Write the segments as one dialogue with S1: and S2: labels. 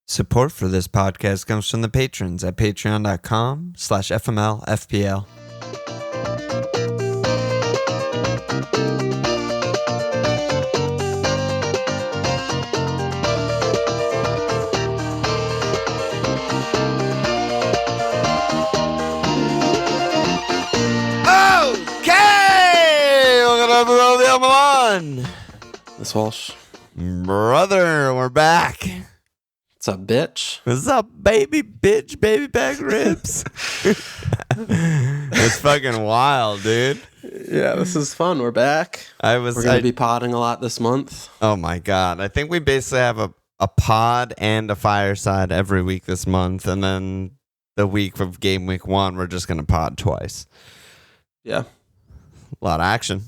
S1: Support for this podcast comes from the patrons at patreon.com/FMLFPL. Okay! Welcome to the on.
S2: This Walsh.
S1: Brother, we're back.
S2: What's up, bitch?
S1: What's up, baby bitch, baby back ribs? It's fucking wild, dude.
S2: Yeah, this is fun. We're back. We're going to be podding a lot this month.
S1: Oh my God. I think we basically have a pod and a fireside every week this month. And then the week of game week 1, we're just going to pod twice.
S2: Yeah.
S1: A lot of action.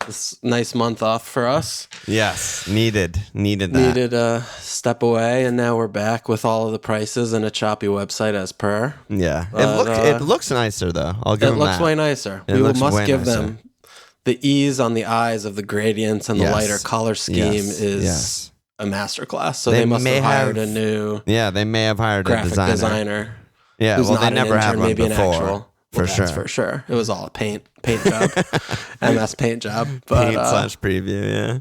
S1: This
S2: nice month off for us.
S1: Yes. Needed that.
S2: Needed a step away, and now we're back with all of the prices and a choppy website as per.
S1: Yeah.
S2: But,
S1: it looks nicer, though. I'll give them that.
S2: It looks way nicer. We must give them the ease on the eyes of the gradients and the lighter color scheme is a masterclass. So they must have hired a new
S1: they may have hired a
S2: graphic designer.
S1: Yeah,
S2: who's
S1: well,
S2: not
S1: they never
S2: an
S1: had
S2: intern,
S1: one
S2: maybe
S1: before.
S2: An actual. That's for sure. It was all a paint job. MS paint job. But,
S1: Paint/preview, yeah.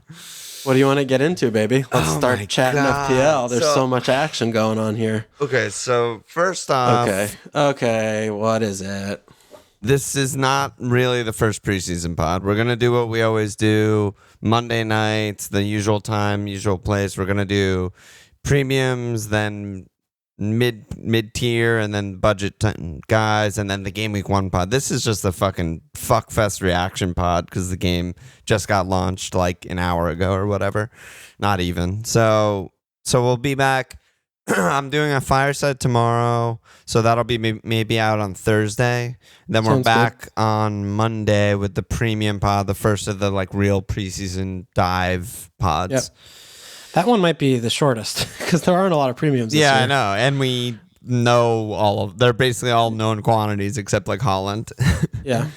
S2: What do you want to get into, baby? Let's start chatting FPL. There's so much action going on here.
S1: Okay, so first off...
S2: Okay, what is it?
S1: This is not really the first preseason pod. We're going to do what we always do. Monday nights, the usual time, usual place. We're going to do premiums, then... mid-tier, and then budget guys, and then the game week 1 pod. This is just a fucking fuckfest reaction pod because the game just got launched like an hour ago or whatever. Not even. So we'll be back. I'm doing a fireside tomorrow, so that'll be maybe out on Thursday. Then we're back on Monday with the premium pod, the first of the like real preseason dive pods.
S2: Yep. That one might be the shortest because there aren't a lot of premiums this year.
S1: I know. And we know they're basically all known quantities except like Holland.
S2: Yeah.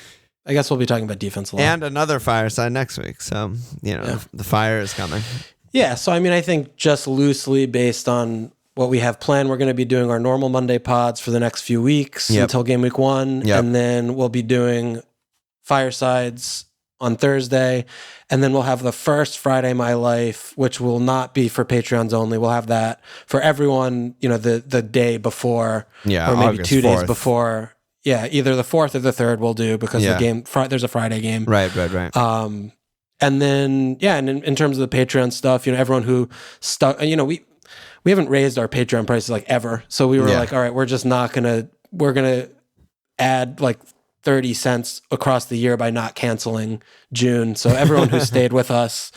S2: I guess we'll be talking about defense a lot.
S1: And another fireside next week. So, the fire is coming.
S2: Yeah. So, I mean, I think just loosely based on what we have planned, we're going to be doing our normal Monday pods for the next few weeks until game week 1. Yep. And then we'll be doing firesides on Thursday, and then we'll have the first Friday My Life, which will not be for Patreons only. We'll have that for everyone, the day before, or maybe August 2 days
S1: 4th.
S2: Before. Yeah, either the 4th or the 3rd we'll do because the game there's a Friday game.
S1: Right.
S2: And then and in terms of the Patreon stuff, everyone who stuck, we haven't raised our Patreon prices like ever, so we were like, all right, we're gonna add like 30 cents across the year by not canceling June. So everyone who stayed with us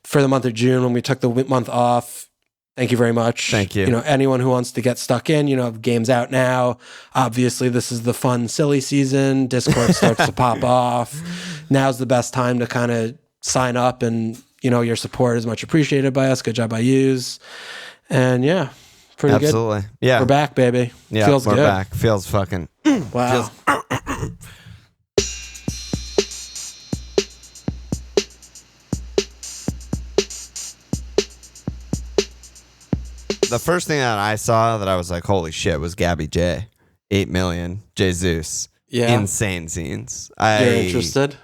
S2: for the month of June when we took the month off, thank you very much.
S1: Thank you.
S2: Anyone who wants to get stuck in, game's out now. Obviously, this is the fun, silly season. Discord starts to pop off. Now's the best time to kind of sign up, and your support is much appreciated by us. Good job by yous. And pretty good.
S1: Absolutely. Yeah.
S2: We're back, baby.
S1: Yeah,
S2: Feels
S1: we're
S2: good.
S1: back. Feels fucking...
S2: Wow.
S1: The first thing that I saw that I was like, holy shit, was Gabby J. 8 million. Jesus.
S2: Yeah.
S1: Insane scenes.
S2: You're interested?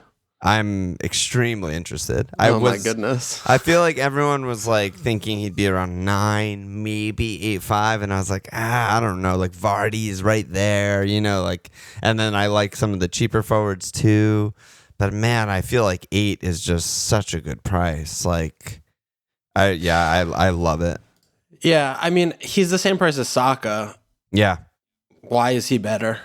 S1: I'm extremely interested.
S2: My goodness.
S1: I feel like everyone was like thinking he'd be around 9, maybe 8.5, and I was like, I don't know. Like Vardy is right there, and then I like some of the cheaper forwards too. But man, I feel like 8 is just such a good price. Like, I love it.
S2: Yeah, I mean, he's the same price as Saka.
S1: Yeah.
S2: Why is he better?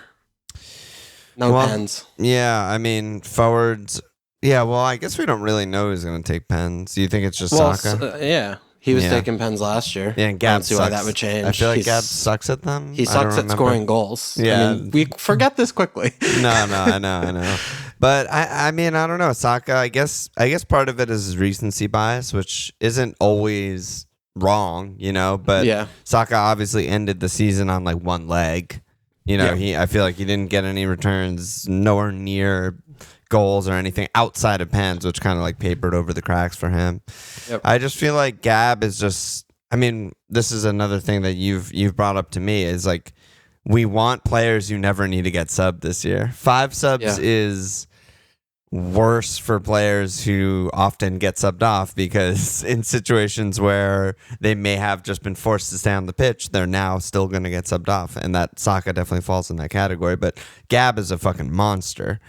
S2: No pens.
S1: Yeah, I mean, forwards. Yeah, well, I guess we don't really know who's going to take pens. Do you think it's just Saka?
S2: He was taking pens last year.
S1: Yeah, and Gab
S2: I don't see why that would change.
S1: I feel like Gab sucks at them.
S2: He sucks at scoring goals.
S1: Yeah.
S2: I mean, we forget this quickly.
S1: No, I know. But I mean, I don't know. Saka, I guess part of it is recency bias, which isn't always wrong, but Saka obviously ended the season on like one leg. I feel like he didn't get any returns, nowhere near goals or anything outside of pens, which kind of like papered over the cracks for him. Yep. I just feel like Gab is just I mean, this is another thing that you've brought up to me is like we want players who never need to get subbed this year. 5 subs is worse for players who often get subbed off because in situations where they may have just been forced to stay on the pitch, they're now still going to get subbed off. And that Saka definitely falls in that category. But Gab is a fucking monster.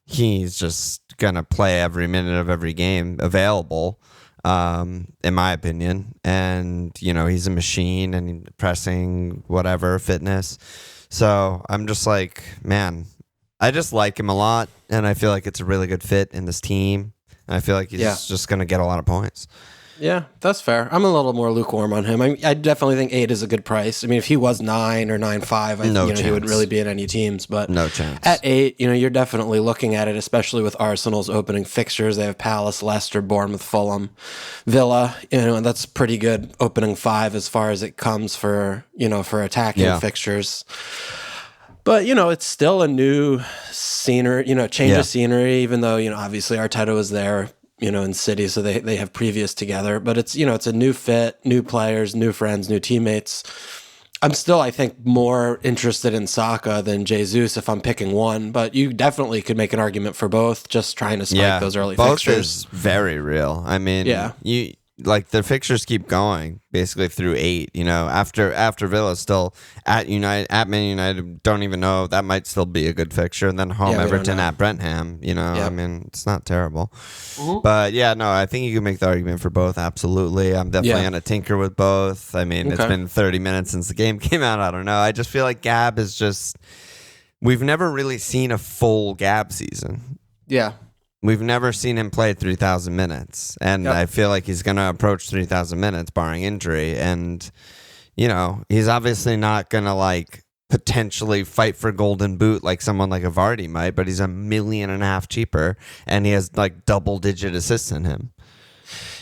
S1: He's just going to play every minute of every game available, in my opinion. And, he's a machine and pressing, whatever, fitness. So I'm just like, man, I just like him a lot, and I feel like it's a really good fit in this team. And I feel like he's just going to get a lot of points.
S2: Yeah, that's fair. I'm a little more lukewarm on him. I definitely think 8 is a good price. I mean, if he was 9 or 9.5, he wouldn't really be in any teams. But
S1: no chance.
S2: At 8, you're definitely looking at it, especially with Arsenal's opening fixtures. They have Palace, Leicester, Bournemouth, Fulham, Villa. And that's pretty good opening 5 as far as it comes for attacking fixtures. But, it's still a new scenery, change of scenery, even though, obviously Arteta was there, in City, so they have previous together. But it's, it's a new fit, new players, new friends, new teammates. I'm still, I think, more interested in Saka than Jesus if I'm picking one. But you definitely could make an argument for both, just trying to spike those early fixtures.
S1: Both is very real. I mean, the fixtures keep going basically through 8. After Villa still at Man United, don't even know, that might still be a good fixture, and then home Everton at Brentford. I mean, it's not terrible. Mm-hmm. But I think you can make the argument for both. Absolutely, I'm definitely gonna tinker with both. I mean, it's been 30 minutes since the game came out. I don't know. I just feel like Gab is just. We've never really seen a full Gab season.
S2: Yeah.
S1: We've never seen him play 3,000 minutes, and I feel like he's going to approach 3,000 minutes barring injury. And, he's obviously not going to potentially fight for Golden Boot like someone like a Vardy might, but he's $1.5 million cheaper, and he has double-digit assists in him.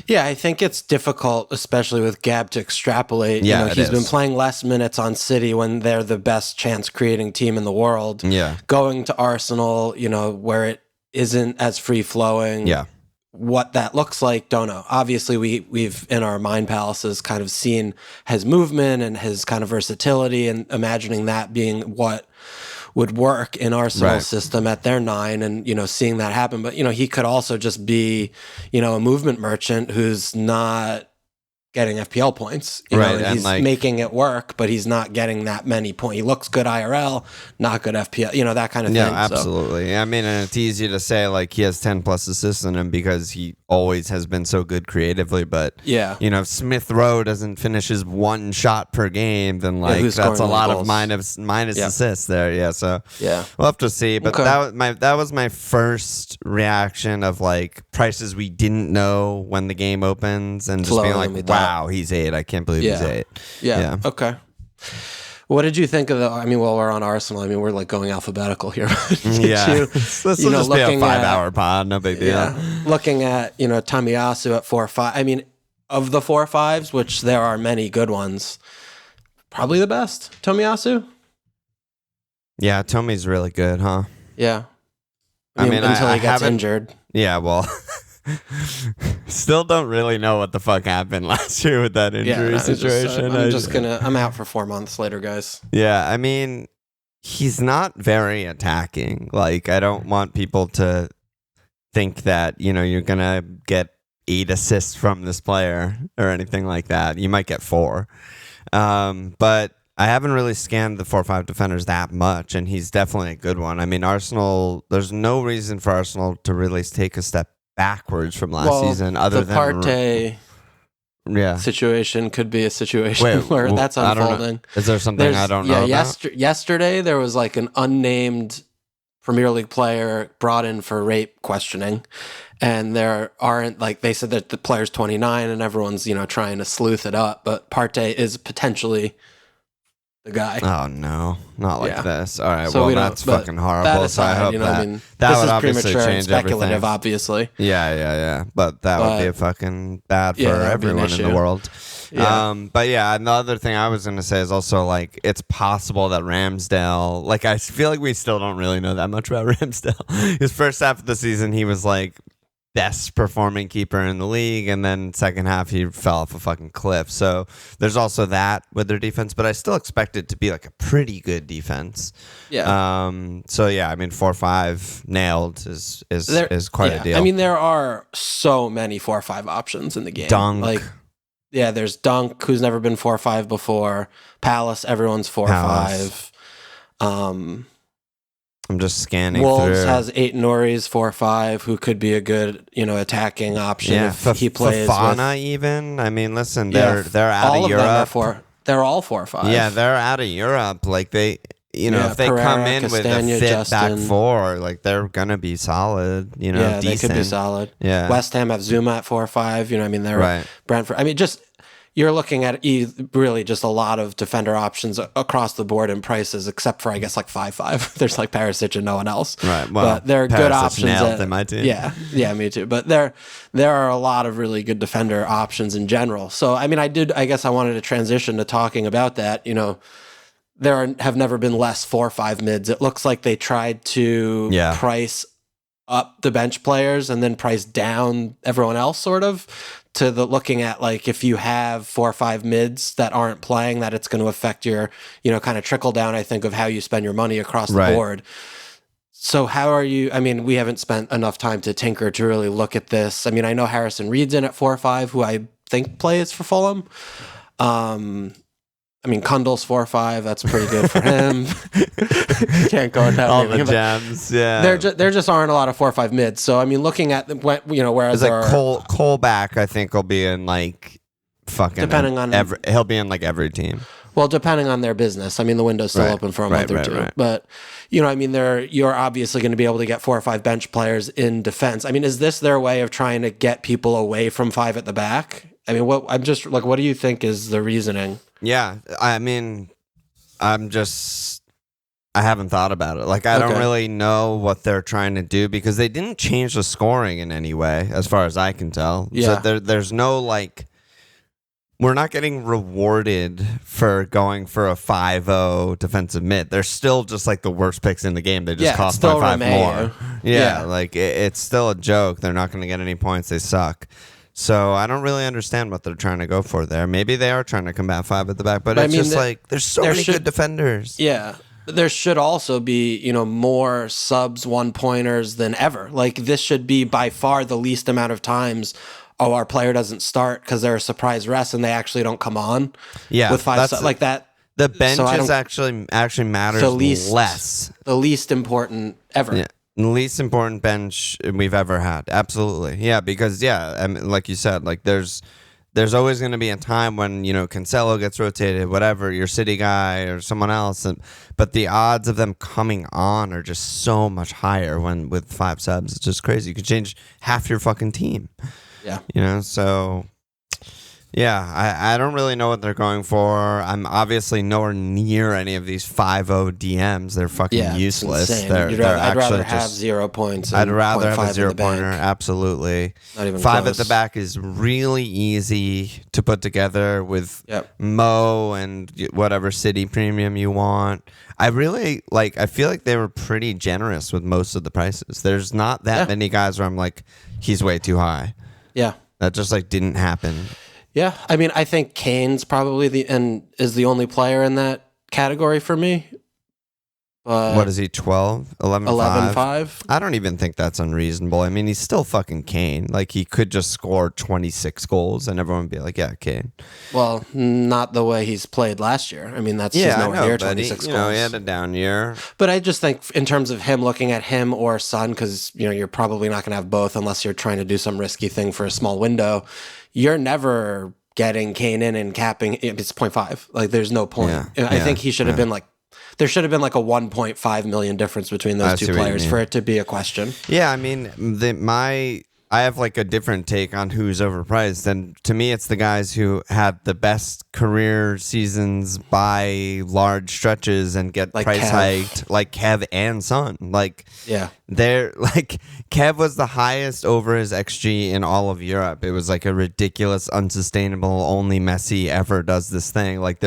S2: Yeah, I think it's difficult, especially with Gab, to extrapolate. He's been playing less minutes on City when they're the best chance-creating team in the world.
S1: Yeah.
S2: Going to Arsenal, where it isn't as free-flowing.
S1: Yeah.
S2: What that looks like, don't know. Obviously, we've in our mind palaces kind of seen his movement and his kind of versatility, and imagining that being what would work in Arsenal's system at their 9, and seeing that happen. But he could also just be a movement merchant who's not getting FPL points, and he's making it work, but he's not getting that many points. He looks good IRL, not good FPL, that kind of thing.
S1: Yeah, absolutely. So. I mean, and it's easy to say he has 10 plus assists in him because he always has been so good creatively. But if Smith Rowe doesn't finish his 1 shot per game, then that's a lot of minus assists there. Yeah, so we'll have to see. But that was my first reaction of prices we didn't know when the game opens, and just being like, wow, he's 8. I can't believe he's 8.
S2: Yeah. Okay. What did you think of while we're on Arsenal, we're going alphabetical here.
S1: Let's just be a 5-hour pod. No big deal.
S2: Yeah. Looking at, Tomiyasu at 4-5. Of the 4-5s, which there are many good ones, probably the best, Tomiyasu?
S1: Yeah, Tommy's really good, huh?
S2: Yeah. Until he gets injured.
S1: Yeah, well... Still don't really know what the fuck happened last year with that injury situation.
S2: I'm out for 4 months later, guys.
S1: Yeah, he's not very attacking. I don't want people to think that, you're going to get 8 assists from this player or anything like that. You might get 4. But I haven't really scanned the 4-5 defenders that much, and he's definitely a good one. Arsenal, there's no reason for Arsenal to really take a step backwards from last season, other than
S2: the Partey situation could be a situation where that's unfolding.
S1: Is there something I don't know about?
S2: Yesterday there was an unnamed Premier League player brought in for rape questioning, and there aren't they said that the player's 29 and everyone's trying to sleuth it up, but Partey is potentially the guy.
S1: Oh no, not this. All right, so that's fucking horrible. That aside, so I hope that would obviously change
S2: speculative,
S1: everything.
S2: Obviously.
S1: Yeah. But that would be fucking bad for everyone in the world. Yeah. But and the other thing I was gonna say is also it's possible that Ramsdale. I feel like we still don't really know that much about Ramsdale. His first half of the season, he was best performing keeper in the league, and then second half he fell off a fucking cliff. So there's also that with their defense, but I still expect it to be like a pretty good defense.
S2: Yeah.
S1: So yeah, I mean 4-5 nailed is quite a deal.
S2: I mean, there are so many 4-5 options in the game.
S1: Dunk.
S2: Like, yeah, there's Dunk, who's never been 4-5 before. Palace, everyone's 4-5.
S1: I'm just scanning
S2: Wolves
S1: through.
S2: has 8 Norris 4-5, who could be a good, attacking option if he plays.
S1: Fofana even. I mean, listen, they're out of Europe.
S2: They're all 4-5.
S1: Yeah, they're out of Europe. Like if they
S2: Pereira,
S1: come in
S2: Castagna,
S1: with a fit
S2: Justin.
S1: back four, like they're gonna be solid.
S2: Yeah,
S1: decent.
S2: they could be solid.
S1: Yeah,
S2: West Ham have Zuma at 4-5. I mean, they're
S1: right.
S2: Brentford. I mean, just. You're looking at really just a lot of defender options across the board in prices, except for, I guess, like 5-5. There's like Perisic and no one else.
S1: Right. Well,
S2: but they're good options.
S1: Nailed in my team.
S2: Yeah, me too. But there are a lot of really good defender options in general. So, I mean, I guess I wanted to transition to talking about that. There have never been less 4-5 mids. It looks like they tried to price up the bench players and then price down everyone else, sort of, to the looking at like if you have 4-5 mids that aren't playing, that it's going to affect your, kind of trickle down, I think, of how you spend your money across the board. So how are you? I mean, we haven't spent enough time to tinker to really look at this. I mean, I know Harrison Reed's in at 4-5, who I think plays for Fulham. I mean, Kundal's 4-5. That's pretty good for him. Can't go down
S1: all the gems. Yeah,
S2: there just aren't a lot of 4-5 mids. So I mean, looking at whereas
S1: like Cole back, I think will be in like fucking
S2: depending on
S1: he'll be in like every team.
S2: Well, depending on their business. I mean, the window's still open for a month or two. Right. But I mean, you're obviously going to be able to get 4 or 5 bench players in defense. I mean, is this their way of trying to get people away from 5 at the back? I mean, what do you think is the reasoning?
S1: Yeah, I mean, I haven't thought about it. Like, I don't really know what they're trying to do because they didn't change the scoring in any way, as far as I can tell.
S2: Yeah.
S1: So there's no, like, we're not getting rewarded for going for a 5-0 defensive mid. They're still just, like, the worst picks in the game. They just cost by 5 more. Yeah, like, it's still a joke. They're not going to get any points. They suck. So I don't really understand what they're trying to go for there. Maybe they are trying to combat 5 at the back, but it's just like there's so many good defenders.
S2: Yeah. There should also be, more subs 1-pointers than ever. Like this should be by far the least amount of times our player doesn't start because they're a surprise rest and they actually don't come on.
S1: Yeah.
S2: With 5 like that.
S1: The bench is actually matters less.
S2: The least important ever.
S1: Yeah. The least important bench we've ever had. Absolutely. Yeah, because I mean, like you said, like there's always going to be a time when, Cancelo gets rotated, whatever, your City guy or someone else, but the odds of them coming on are just so much higher with 5 subs. It's just crazy. You could change half your fucking team.
S2: Yeah.
S1: So yeah, I don't really know what they're going for. I'm obviously nowhere near any of these 5-0 DMs. They're fucking useless. I'd
S2: rather have 0 points.
S1: I'd rather have a 0-pointer. Absolutely.
S2: Not even
S1: 5
S2: close.
S1: at the back is really easy to put together with Mo and whatever City premium you want. I feel like they were pretty generous with most of the prices. There's not that many guys where I'm like, he's way too high.
S2: Yeah.
S1: That just didn't happen.
S2: Yeah, I mean, I think Kane's probably is the only player in that category for me.
S1: What is he, 12? 11,
S2: 5?
S1: I don't even think that's unreasonable. I mean, he's still fucking Kane. Like, he could just score 26 goals and everyone would be like, yeah, Kane.
S2: Well, not the way he's played last year. I mean, that's just nowhere near 26 goals.
S1: He had a down year.
S2: But I just think in terms of him, looking at him or Son, because, you're probably not going to have both unless you're trying to do some risky thing for a small window. You're never getting Kane in and capping. It's 0.5. Like, there's no point. I think he should have been like, there should have been like a 1.5 million difference between those two players for it to be a question.
S1: Yeah, I mean, I have like a different take on who's overpriced, and to me, it's the guys who had the best career seasons by large stretches and get
S2: like
S1: price
S2: Kev.
S1: hiked, like Kev and Son. Like, they're like Kev was the highest over his XG in all of Europe. It was like a ridiculous, unsustainable. Only Messi ever does this thing. Like,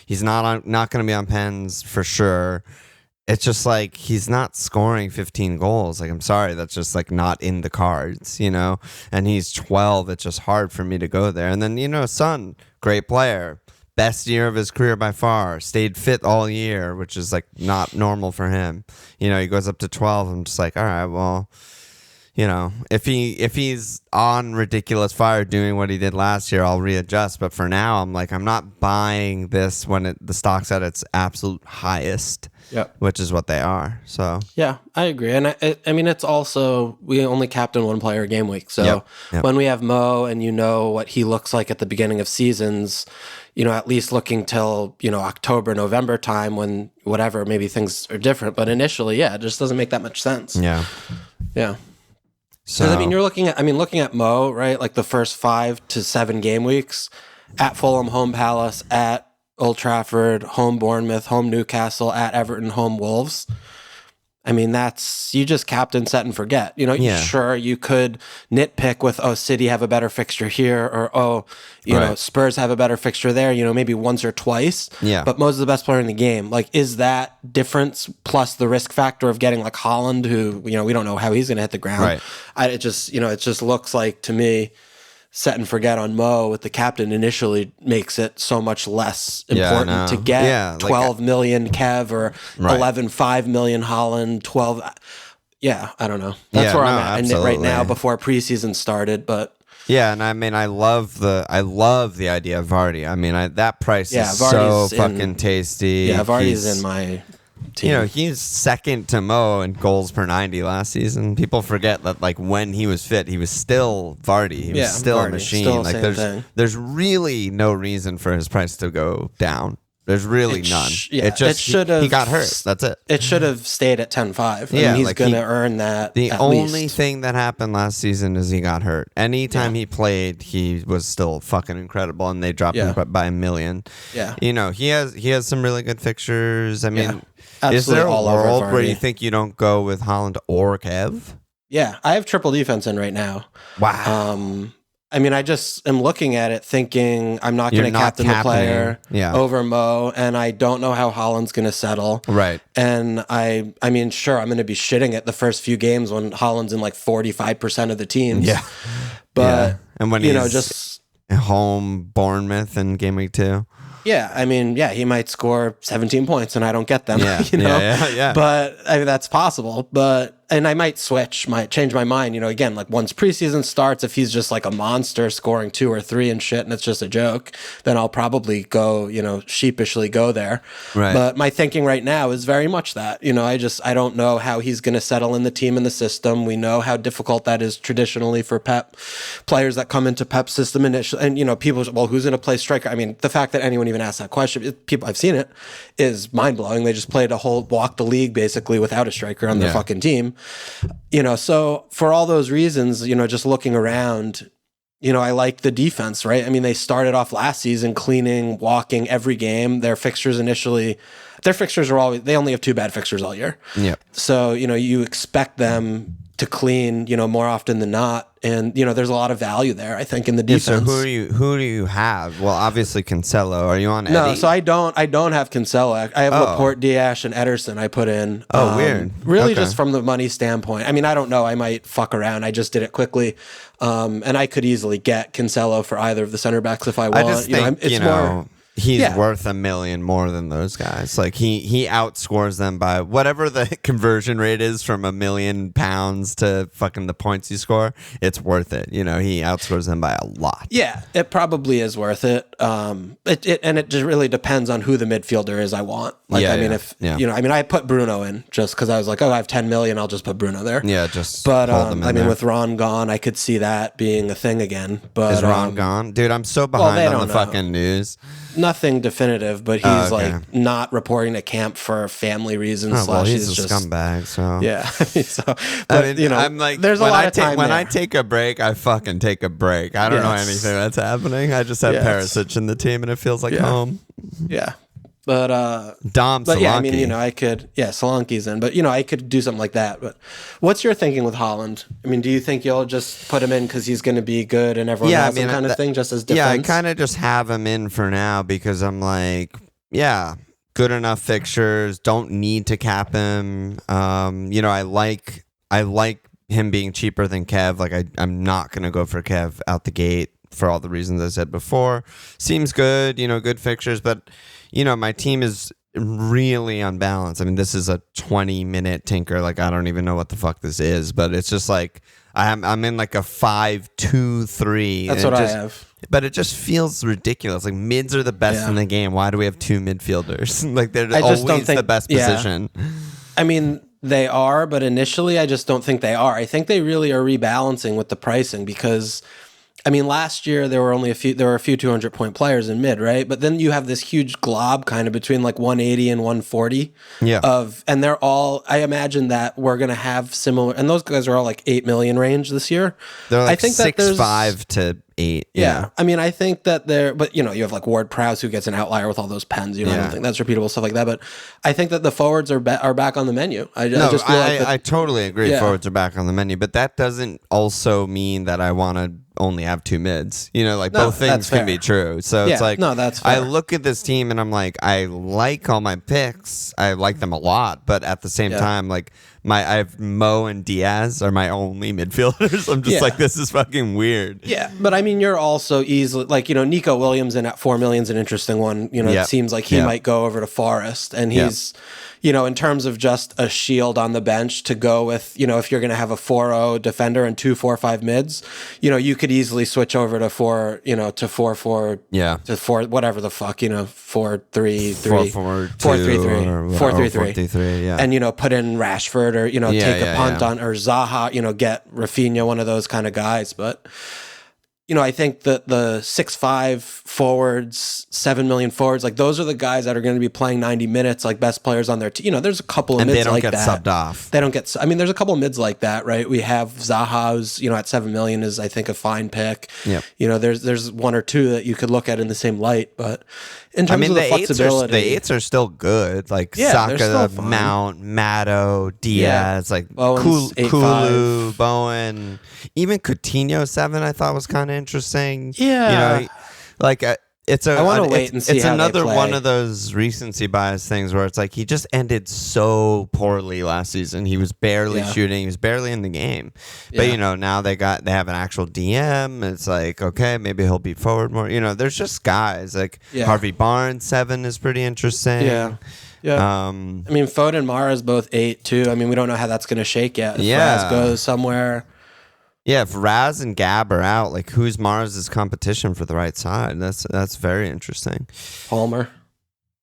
S1: he's not going to be on pens for sure. it's just like he's not scoring 15 goals. Like, I'm sorry, that's just like not in the cards, And he's 12. It's just hard for me to go there. And then, Son, great player. Best year of his career by far. Stayed fit all year, which is like not normal for him. He goes up to 12. I'm just like, all right, well, if he's on ridiculous fire doing what he did last year, I'll readjust. But for now, I'm like, I'm not buying this when the stock's at its absolute highest.
S2: Yep.
S1: Which is what they are. So
S2: yeah, I agree. And I mean, it's also, we only captain one player a game week. So when we have Mo and what he looks like at the beginning of seasons, at least looking till, October, November time when whatever, maybe things are different. But initially, it just doesn't make that much sense.
S1: Yeah.
S2: Yeah. So I mean, looking at Mo, right? Like the first 5 to 7 game weeks at Fulham, home Palace, at Old Trafford, home Bournemouth, home Newcastle, at Everton, home Wolves. I mean, you just captain, set and forget. Sure, you could nitpick with, City have a better fixture here, or, Spurs have a better fixture there, maybe once or twice.
S1: Yeah.
S2: But Mo's the best player in the game. Like, is that difference plus the risk factor of getting like Haaland, who, we don't know how he's going to hit the ground.
S1: Right.
S2: It just looks like to me, set and forget on Mo with the captain initially makes it so much less important to get 12 million Kev or 11.5 million Holland, 12. Yeah, I don't know. That's where I'm at right now before preseason started, but
S1: yeah, and I mean, I love the idea of Vardy. I mean, that price is so fucking tasty.
S2: Yeah, Vardy's in my team.
S1: He's second to Mo in goals per 90 last season. People forget that, like, when he was fit, he was still Vardy. He was still Vardy, a machine.
S2: Still
S1: like, there's really no reason for his price to go down. There's really none. It should have. He got hurt. That's it.
S2: It should have stayed at 10.5. Yeah, he's going to earn that.
S1: The only thing that happened last season is he got hurt. Anytime he played, he was still fucking incredible, and they dropped him by 1 million.
S2: Yeah,
S1: he has some really good fixtures. I mean, is
S2: absolutely
S1: there a world where you think you don't go with Haaland or Kev?
S2: Yeah, I have triple defense in right now.
S1: Wow.
S2: I mean, I just am looking at it thinking I'm not going to captain the player over Mo, and I don't know how Haaland's going to settle.
S1: Right.
S2: And I mean, sure, I'm going to be shitting it the first few games when Haaland's in like 45% of the teams.
S1: Yeah.
S2: But,
S1: and when he's just home Bournemouth in game week 2.
S2: Yeah, I mean, he might score 17 points and I don't get them.
S1: Yeah, yeah.
S2: But I mean, that's possible. And I might change my mind. Again, like once preseason starts, if he's just like a monster scoring 2 or 3 and shit, and it's just a joke, then I'll probably go, sheepishly go there.
S1: Right.
S2: But my thinking right now is very much that. I don't know how he's going to settle in the team and the system. We know how difficult that is traditionally for Pep players that come into Pep's system initially. And people, well, who's going to play striker? I mean, the fact that anyone even asked that question, I've seen it, is mind blowing. They just played walk the league basically without a striker on their fucking team. So for all those reasons, just looking around, I like the defense, right? I mean, they started off last season cleaning, walking every game. Their fixtures are they only have 2 bad fixtures all year.
S1: Yeah.
S2: So, you expect them to clean, more often than not. And, there's a lot of value there, I think, in the defense.
S1: So who do you have? Well, obviously Cancelo. Are you on Eddie?
S2: No, so I don't have Cancelo. I have Laporte, Dias, and Ederson I put in.
S1: Weird.
S2: Really just from the money standpoint. I mean, I don't know. I might fuck around. I just did it quickly. And I could easily get Cancelo for either of the center backs if I want.
S1: I just think, he's worth $1 million more than those guys. Like he outscores them by whatever the conversion rate is from £1 million to fucking the points you score. It's worth it. He outscores them by a lot.
S2: Yeah, it probably is worth it. It just really depends on who the midfielder is I want. Like, I put Bruno in just because I was like, I have 10 million. I'll just put Bruno there.
S1: Yeah, hold them in there.
S2: With Ron gone, I could see that being a thing again. But
S1: is Ron gone? Dude, I'm so behind on the fucking news.
S2: Nothing definitive, but he's like not reporting to camp for family reasons.
S1: He's a scumbag. So
S2: yeah,
S1: I'm like,
S2: there's a lot of time
S1: when I take a break, I fucking take a break. I don't know anything that's happening. I just have Perisic in the team, and it feels like home.
S2: Yeah. But
S1: Dom Solanke.
S2: Yeah, I mean, I could, Solanke's in, but I could do something like that. But what's your thinking with Haaland? I mean, do you think you'll just put him in because he's going to be good and everyone has him kind of thing, just as defense?
S1: Yeah, I kind of just have him in for now because I'm like, good enough fixtures. Don't need to cap him. I like him being cheaper than Kev. Like I'm not gonna go for Kev out the gate for all the reasons I said before. Seems good, good fixtures, but my team is really unbalanced. I mean, this is a 20-minute tinker. Like I don't even know what the fuck this is, but it's just like I'm in like a 5-2-3.
S2: That's what I have.
S1: But it just feels ridiculous. Like mids are the best in the game. Why do we have two midfielders? Like they're always the best position.
S2: I mean, they are, but initially I just don't think they are. I think they really are rebalancing with the pricing because, I mean, last year there were a few 200-point players in mid, right? But then you have this huge glob kind of between like 180 and 140 and they're all, I imagine that we're going to have similar, and those guys are all like 8 million range this year.
S1: They're like
S2: I think
S1: 6'5" to 8.
S2: Yeah. I mean, I think that but you have like Ward Prowse who gets an outlier with all those pens. I don't think that's repeatable, stuff like that. But I think that the forwards are back on the menu.
S1: I totally agree. Yeah. Forwards are back on the menu, but that doesn't also mean that I want to only have two mids. Both things can be true. So it's like,
S2: no, that's fair.
S1: I look at this team and I'm like, I like all my picks. I like them a lot, but at the same time, like I have Mo and Diaz are my only midfielders. I'm just like, this is fucking weird.
S2: Yeah, but I mean, you're also easily like, Nico Williams in at 4 million is an interesting one. It seems like he might go over to Forest, and he's, in terms of just a shield on the bench to go with, if you're going to have a 4-0 defender and 2 4-5 mids, you could easily switch over to 4, to 4-4, to 4, whatever the fuck, 4-3-3, 4-3-3, 4-3-3, and put in Rashford or take a punt on, or Zaha, get Rafinha, one of those kind of guys, but. I think that the 6'5" forwards, 7 million forwards, like those are the guys that are going to be playing 90 minutes, like best players on their team. There's a couple of mids like that.
S1: And they don't get subbed off.
S2: They don't get, I mean, there's a couple of mids like that, right? We have Zaha, who's, at 7 million is, I think, a fine pick.
S1: Yep.
S2: There's one or two that you could look at in the same light, but in terms of the flexibility.
S1: The 8s are still good. Like Saka, Mount, Matto, Diaz, like Kulu, Bowen, even Coutinho 7 I thought was kind of interesting.
S2: Yeah.
S1: It's
S2: I want to wait and see.
S1: It's
S2: how
S1: another
S2: they play.
S1: one of those recency bias things where it's like he just ended so poorly last season. He was barely shooting. He was barely in the game. But now they have an actual DM. It's like, okay, maybe he'll be forward more. There's just guys like Harvey Barnes 7 is pretty interesting.
S2: Yeah. I mean, Foden, Mara is both 8 too. I mean, we don't know how that's going to shake yet. If Raz goes somewhere.
S1: Yeah, if Raz and Gab are out, like who's Mars' competition for the right side? That's very interesting.
S2: Palmer.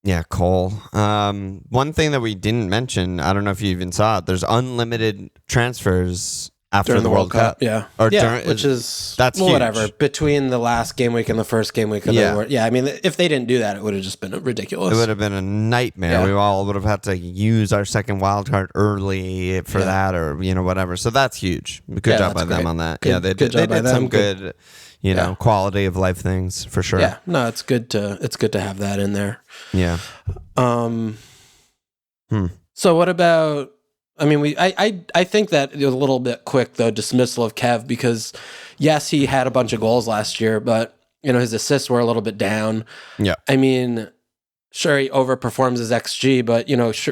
S1: Yeah, Cole. One thing that we didn't mention, I don't know if you even saw it, there's unlimited transfers after
S2: during
S1: the World Cup.
S2: Yeah. Which is
S1: that's huge.
S2: Whatever. Between the last game week and the first game week of the World. Yeah, I mean, if they didn't do that, it would have just been ridiculous.
S1: It would have been a nightmare. Yeah. We all would have had to use our second wild card early for that, or whatever. So that's huge. Good job by them on that. They did some good quality of life things for sure.
S2: Yeah. No, it's good to have that in there.
S1: Yeah.
S2: So what about, I mean, I think that it was a little bit quick, though, dismissal of Kev, because, yes, he had a bunch of goals last year, but, his assists were a little bit down.
S1: Yeah.
S2: I mean, sure, he overperforms his XG, but,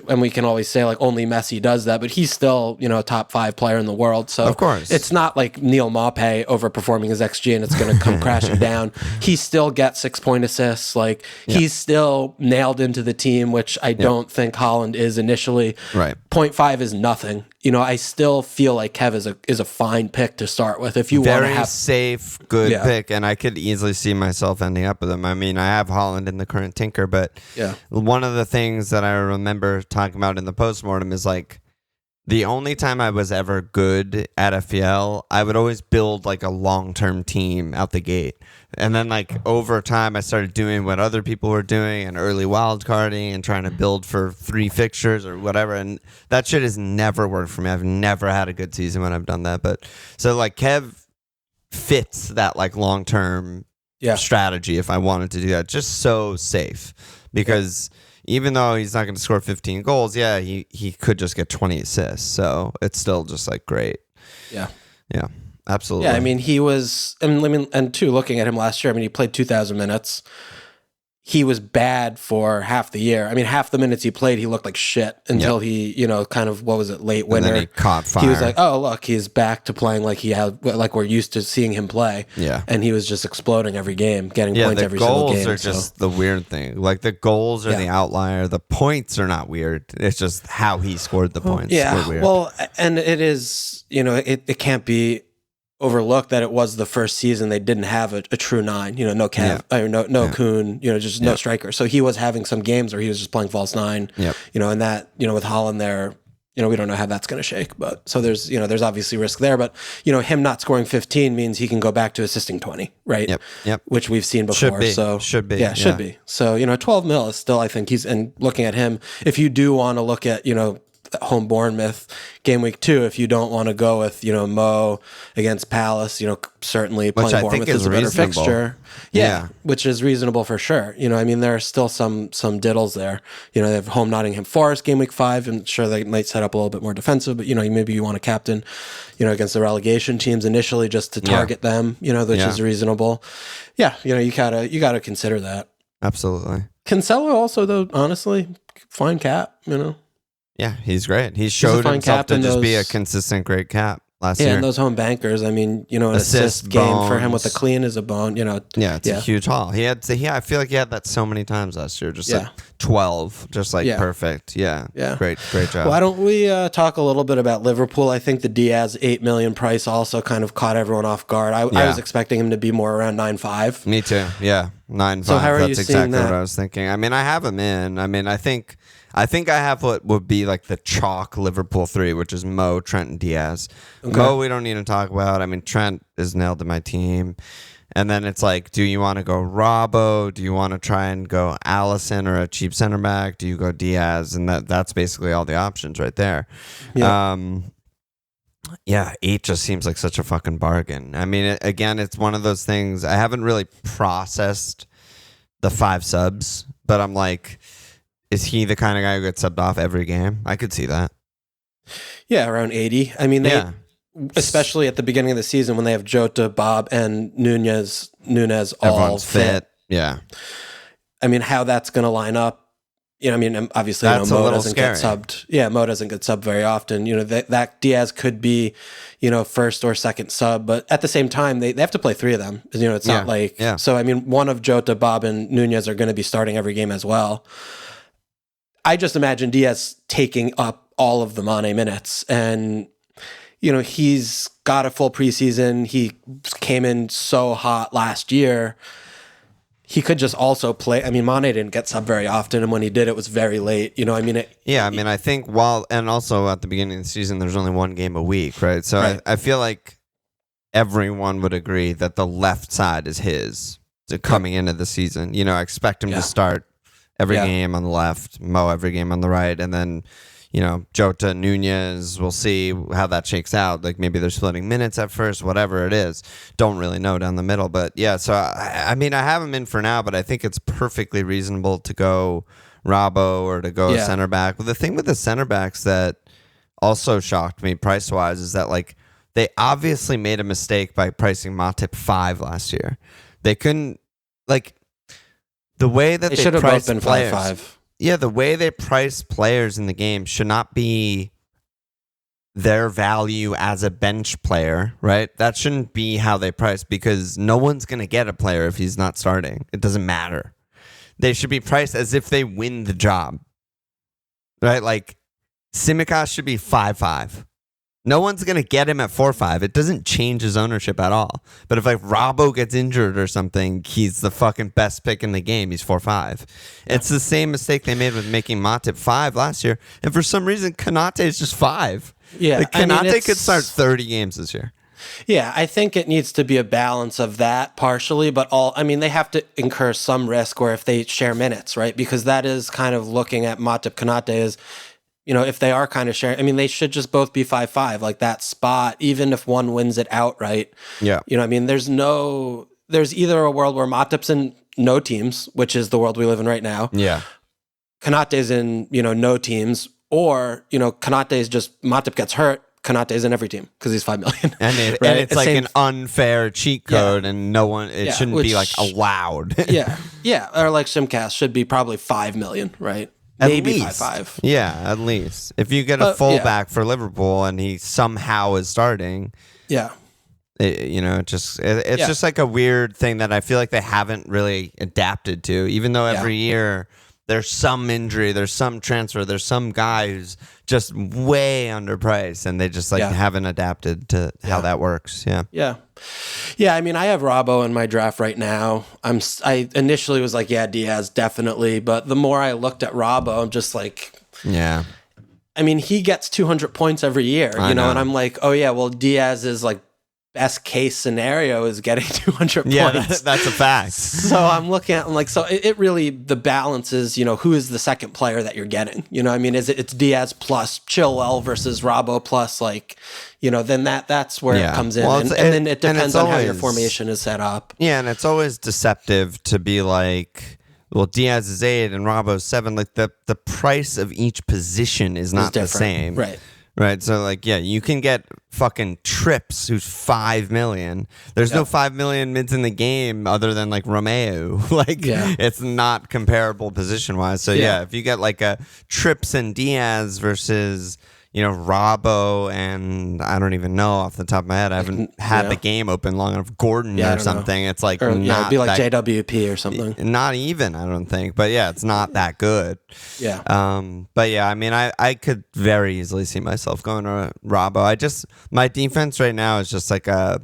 S2: and we can always say, like, only Messi does that, but he's still, a top 5 player in the world. So,
S1: of course,
S2: it's not like Neil Maupay overperforming his XG and it's going to come crashing down. He still gets 6-point assists. Like, he's still nailed into the team, which I don't think Haaland is initially.
S1: Right.
S2: 0.5 is nothing. I still feel like Kev is a fine pick to start with. If you want to have
S1: safe, good pick, and I could easily see myself ending up with him. I mean, I have Haaland in the current tinker, but one of the things that I remember talking about in the postmortem is like the only time I was ever good at FPL, I would always build like a long-term team out the gate. And then like over time, I started doing what other people were doing and early wildcarding and trying to build for 3 fixtures or whatever. And that shit has never worked for me. I've never had a good season when I've done that. But so like Kev fits that like long-term strategy if I wanted to do that. Just so safe because even though he's not going to score 15 goals, he could just get 20 assists. So it's still just like great.
S2: Yeah.
S1: Yeah. Absolutely.
S2: Yeah, I mean, he was, and looking at him last year, I mean, he played 2,000 minutes. he was bad for half the year. I mean, half the minutes he played, he looked like shit until he, kind of, what was it, late winter.
S1: And then he caught fire.
S2: He was like, oh, look, he's back to playing like we're used to seeing him play.
S1: Yeah.
S2: And he was just exploding every game, getting points every single game.
S1: The goals are just the weird thing. Like, the goals are the outlier. The points are not weird. It's just how he scored the points.
S2: Yeah.
S1: Weird.
S2: Well, and it is, it can't be overlooked that it was the first season they didn't have a true nine, no Kev, no Kuhn, just no striker. So he was having some games where he was just playing false nine, and that, with Holland there, we don't know how that's going to shake, but so there's obviously risk there, but him not scoring 15 means he can go back to assisting 20, right?
S1: Yep.
S2: Which we've seen before.
S1: Should be.
S2: Yeah, should be. So, 12 mil is still, I think and looking at him, if you do want to look at, home Bournemouth game week 2, if you don't want to go with Mo against Palace, certainly playing Bournemouth is a better fixture. Yeah, which is reasonable for sure. There are still some diddles there. They have home Nottingham Forest game week 5. I'm sure they might set up a little bit more defensive, but maybe you want a captain, against the relegation teams initially just to target them, which is reasonable. Yeah, you gotta consider that.
S1: Absolutely.
S2: Cancelo also, though, honestly, fine cap.
S1: Yeah, he's great. He showed himself to just be a consistent great cap last year.
S2: Yeah, and those home bankers, an assist game for him with a clean is a bone,
S1: Yeah, it's a huge haul. I feel like he had that so many times last year, just like 12, just like perfect. Yeah. Great job.
S2: Why don't we talk a little bit about Liverpool? I think the Diaz 8 million price also kind of caught everyone off guard. I was expecting him to be more around 9.5.
S1: Me too. Yeah, 9.5.
S2: So how are
S1: That's
S2: you
S1: exactly
S2: seeing that?
S1: what I was thinking. I have him in. I think I have what would be like the chalk Liverpool 3, which is Mo, Trent, and Diaz. Okay. Mo, we don't need to talk about. Trent is nailed to my team. And then it's like, do you want to go Robbo? Do you want to try and go Allison or a cheap center back? Do you go Diaz? And that's basically all the options right there. Yeah. 8 just seems like such a fucking bargain. Again, it's one of those things. I haven't really processed the 5 subs, but I'm like, is he the kind of guy who gets subbed off every game? I could see that.
S2: Yeah, around 80. Especially at the beginning of the season when they have Jota, Bob, and Nunez all
S1: Everyone's fit. Yeah.
S2: How that's going to line up. Obviously, Mo doesn't get subbed. Yeah, Mo doesn't get subbed very often. That Diaz could be, first or second sub, but at the same time, they have to play 3 of them. It's not like so. One of Jota, Bob, and Nunez are going to be starting every game as well. I just imagine Diaz taking up all of the Mane minutes, and he's got a full preseason. He came in so hot last year. He could just also play. Mane didn't get sub very often, and when he did, it was very late.
S1: I think and also at the beginning of the season, there's only 1 game a week, right? So right. I feel like everyone would agree that the left side is his coming into the season. I expect him to start every game on the left, Mo every game on the right, and then, Jota, Nunez, we'll see how that shakes out. Like, maybe they're splitting minutes at first, whatever it is. Don't really know down the middle. But, yeah, so, I have him in for now, but I think it's perfectly reasonable to go Robbo or to go center back. But the thing with the center backs that also shocked me price-wise is that, like, they obviously made a mistake by pricing Matip 5 last year. They couldn't, like... The way that they
S2: should have both been
S1: players,
S2: 5-5.
S1: Yeah, the way they price players in the game should not be their value as a bench player, right? That shouldn't be how they price, because no one's going to get a player if he's not starting. It doesn't matter. They should be priced as if they win the job, right? Like, Tsimikas should be 5-5. No one's going to get him at 4-5. It doesn't change his ownership at all. But if like Robbo gets injured or something, he's the fucking best pick in the game. He's 4-5. It's the same mistake they made with making Matip 5 last year. And for some reason, Konate is just 5.
S2: Yeah.
S1: Like, Konate could start 30 games this year.
S2: Yeah, I think it needs to be a balance of that partially, but they have to incur some risk where if they share minutes, right? Because that is kind of looking at Matip Konate as, if they are kind of sharing, they should just both be 5-5, like that spot, even if one wins it outright.
S1: Yeah.
S2: There's either a world where Matip's in no teams, which is the world we live in right now.
S1: Yeah.
S2: Konate's in, no teams, or, Konate is just, Matip gets hurt, Konate's in every team because he's $5 million.
S1: And,
S2: right?
S1: and it's like an unfair cheat code, and no one, it shouldn't be like allowed.
S2: yeah. Or like Simcast should be probably $5 million, right? Maybe 5.
S1: Yeah, at least. If you get a fullback for Liverpool and he somehow is starting.
S2: Yeah.
S1: It's just like a weird thing that I feel like they haven't really adapted to, even though every year there's some injury, there's some transfer, there's some guy who's just way underpriced, and they just haven't adapted to how that works.
S2: Yeah. I mean, I have Robbo in my draft right now. I initially was like, Diaz definitely, but the more I looked at Robbo, I'm just like,
S1: yeah.
S2: I mean, he gets 200 points every year, and I'm like, oh yeah, well, Diaz is like, best case scenario is getting 200 points.
S1: Yeah, that's a fact.
S2: So I'm looking at, I'm like, so it really, the balance is, who is the second player that you're getting? I mean, it's Diaz plus Chilwell versus Robbo plus, like, then that's where it comes in. Well, and then it depends on how your formation is set up.
S1: Yeah, and it's always deceptive to be like, well, Diaz is 8 and Robbo's 7. Like the price of each position is not the same. Right, so like, you can get fucking Trips, who's $5 million. There's no $5 million mids in the game other than like Romeo. It's not comparable position wise. So if you get like a Trips and Diaz versus Robbo and I don't even know off the top of my head. I haven't had the game open long enough. Gordon or something. Know. It's like
S2: it'd be like JWP or something.
S1: Not even, I don't think. But it's not that good.
S2: Yeah.
S1: But I mean, I could very easily see myself going to Robbo. My defense right now is just like a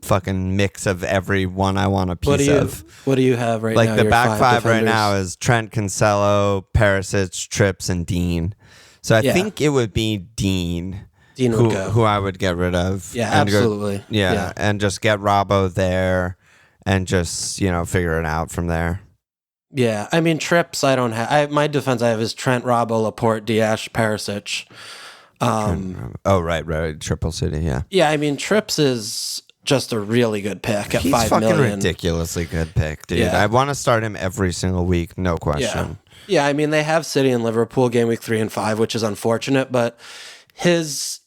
S1: fucking mix of every one I want a piece of.
S2: What do you have right now?
S1: Like the back five right now is Trent, Cancelo, Perisic, Trips, and Dean. So I think it would be Dean who I would get rid of.
S2: Yeah, absolutely.
S1: And just get Robbo there and just, figure it out from there.
S2: Yeah, I mean, Trips I don't have. My defense I have is Trent, Robbo, Laporte, Diaz, Perisic.
S1: Right. Triple City, yeah.
S2: Yeah, I mean, Trips is just a really good pick at
S1: He's
S2: $5 million.
S1: Fucking ridiculously good pick, dude.
S2: Yeah.
S1: I want to start him every single week, no question.
S2: Yeah, I mean, they have City and Liverpool game week 3 and 5, which is unfortunate, but his...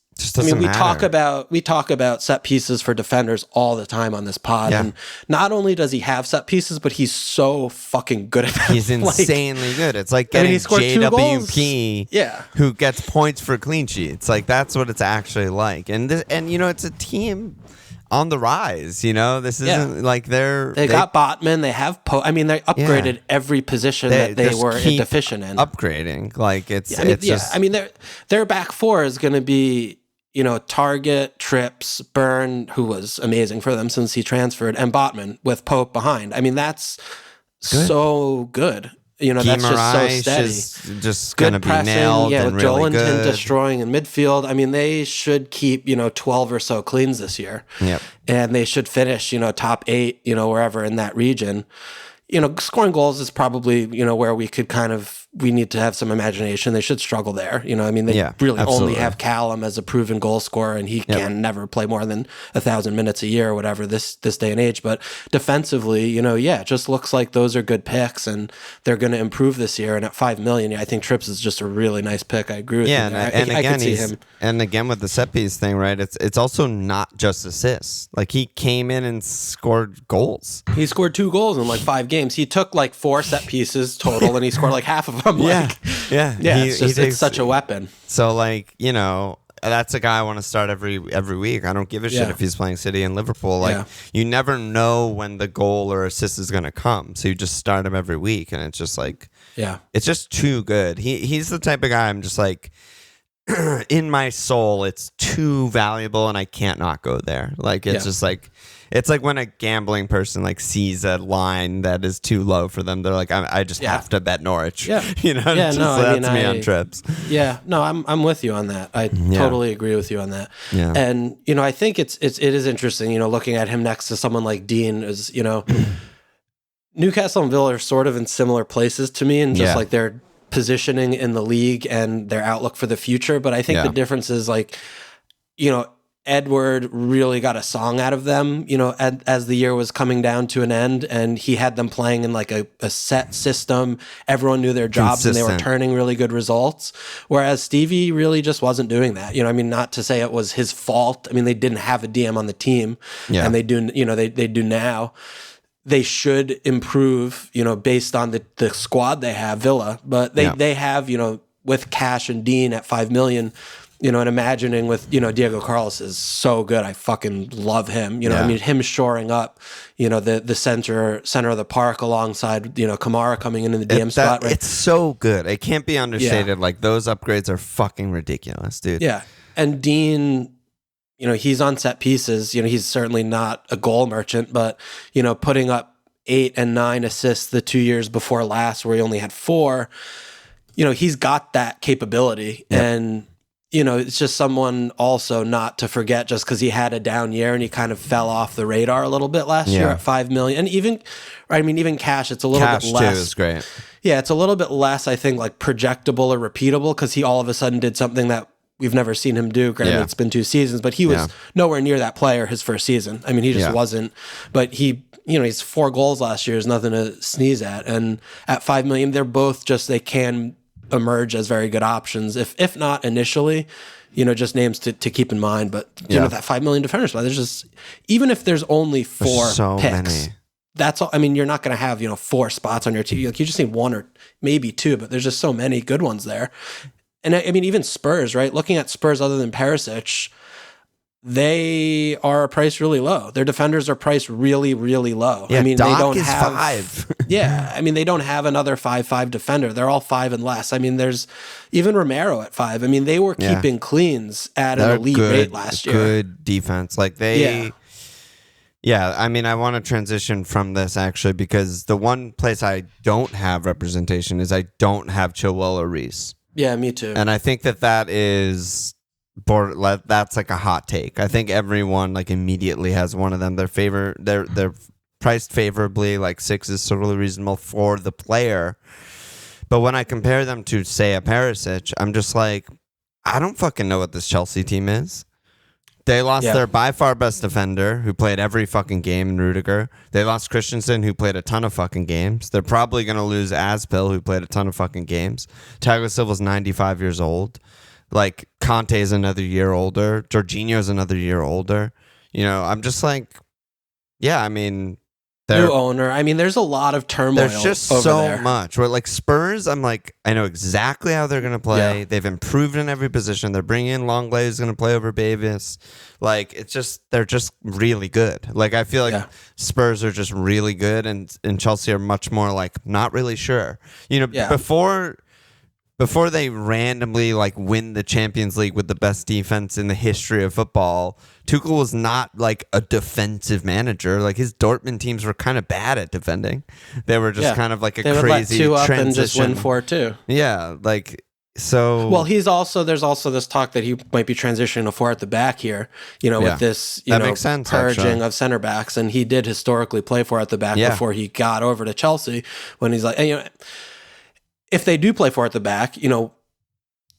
S2: we talk about set pieces for defenders all the time on this pod, and not only does he have set pieces, but he's so fucking good at them.
S1: He's insanely good. It's like getting JWP, who gets points for clean sheets. Like that's what it's actually like, and it's a team on the rise. This isn't like they
S2: got Botman. They have they upgraded every position that they were deficient in.
S1: Upgrading, like
S2: their back four is going to be. Target, Trips, Byrne, who was amazing for them since he transferred, and Botman with Pope behind. I mean, that's so good. That's just so steady.
S1: Is just going to be nailed and
S2: with
S1: really
S2: Joelinton
S1: good.
S2: Destroying in midfield. I mean, they should keep, 12 or so cleans this year.
S1: Yep.
S2: And they should finish, top 8, wherever in that region. Scoring goals is probably, where we need to have some imagination. They should struggle there. They really only have Callum as a proven goal scorer, and he can never play more than 1,000 minutes a year or whatever this day and age. But defensively, it just looks like those are good picks, and they're going to improve this year. And at $5 million, I think Trips is just a really nice pick. I agree with you. I could see him.
S1: And again, with the set piece thing, right? It's also not just assists. Like he came in and scored goals.
S2: He scored 2 goals in like 5 games. He took like 4 set pieces total, and he scored like half of them. It's such a weapon.
S1: So that's a guy I want to start every week. I don't give a shit if he's playing City and Liverpool. You never know when the goal or assist is going to come, so you just start him every week, and it's just like it's just too good. He's the type of guy I'm just like. In my soul, it's too valuable, and I can't not go there. Like it's just like it's like when a gambling person like sees a line that is too low for them, they're like, I just have to bet Norwich. That's me on Trips.
S2: Yeah, no, I'm with you on that. I totally agree with you on that.
S1: Yeah.
S2: And I think it is interesting. Looking at him next to someone like Dean is Newcastle and Villa are sort of in similar places to me, and just like they're positioning in the league and their outlook for the future. But I think the difference is like, Edward really got a song out of them, as the year was coming down to an end, and he had them playing in like a set system. Everyone knew their jobs and they were turning really good results. Whereas Stevie really just wasn't doing that. Not to say it was his fault. They didn't have a DM on the team, and they do, they do now. They should improve, based on the squad they have, Villa, but they have, with Cash and Dean at $5 million. And imagining with, Diego Carlos is so good. I fucking love him. Him shoring up, the center of the park alongside, Kamara coming in the DM spot. Right?
S1: It's so good. It can't be understated. Yeah. Like, those upgrades are fucking ridiculous, dude.
S2: Yeah. And Dean, he's on set pieces. He's certainly not a goal merchant, but, putting up 8 and 9 assists the 2 years before last, where he only had 4, he's got that capability. Yep. And, it's just someone also not to forget, just because he had a down year and he kind of fell off the radar a little bit last year at $5 million. And even Cash, it's a little bit less.
S1: Cash too is great.
S2: Yeah, it's a little bit less, I think, like projectable or repeatable, because he all of a sudden did something that we've never seen him do. Granted, it's been 2 seasons, but he was nowhere near that player his first season. He just wasn't. But he's 4 goals last year is nothing to sneeze at. And at $5 million, they're both they can emerge as very good options, if not initially, just names to keep in mind. But that $5 million defender spot, there's just, even if there's only 4 picks, many. That's all. You're not going to have 4 spots on your team. Like, you just need 1 or maybe 2, but there's just so many good ones there. And even Spurs, right? Looking at Spurs, other than Perisic, they are priced really low. Their defenders are priced really, really low.
S1: Yeah,
S2: they don't
S1: is
S2: have
S1: 5.
S2: Yeah, they don't have another 5/5 defender. They're all 5 and less. There's even Romero at 5. They were keeping cleans at an elite rate last year.
S1: Good defense. Like, they. Yeah, I want to transition from this, actually, because the one place I don't have representation is I don't have Chilwell or Reece.
S2: Yeah, me too.
S1: And I think that is, that's like a hot take. I think everyone like immediately has one of them. They're priced favorably. Like, 6 is totally reasonable for the player. But when I compare them to, say, a Perisic, I'm just like, I don't fucking know what this Chelsea team is. They lost their by far best defender, who played every fucking game in Rudiger. They lost Christensen, who played a ton of fucking games. They're probably going to lose Aspil, who played a ton of fucking games. Thiago Silva's 95 years old. Like, Conte's another year older. Jorginho's another year older. I'm just like,
S2: new owner. There's a lot of turmoil.
S1: There's just so much. Where, like, Spurs, I'm like, I know exactly how they're going to play. Yeah. They've improved in every position. They're bringing in Longley, who's going to play over Bavis. Like, they're just really good. Like, I feel like Spurs are just really good, and Chelsea are much more like not really sure. Before they randomly like win the Champions League with the best defense in the history of football, Tuchel was not like a defensive manager. Like, his Dortmund teams were kind of bad at defending. They were just kind of like a crazy
S2: would let 2 up
S1: transition.
S2: And just win 4-2.
S1: Yeah, like, so.
S2: Well, there's also this talk that he might be transitioning to 4 at the back here. With this
S1: makes sense,
S2: purging
S1: actually.
S2: of center backs, and he did historically play 4 at the back before he got over to Chelsea. When he's like, if they do play 4 at the back,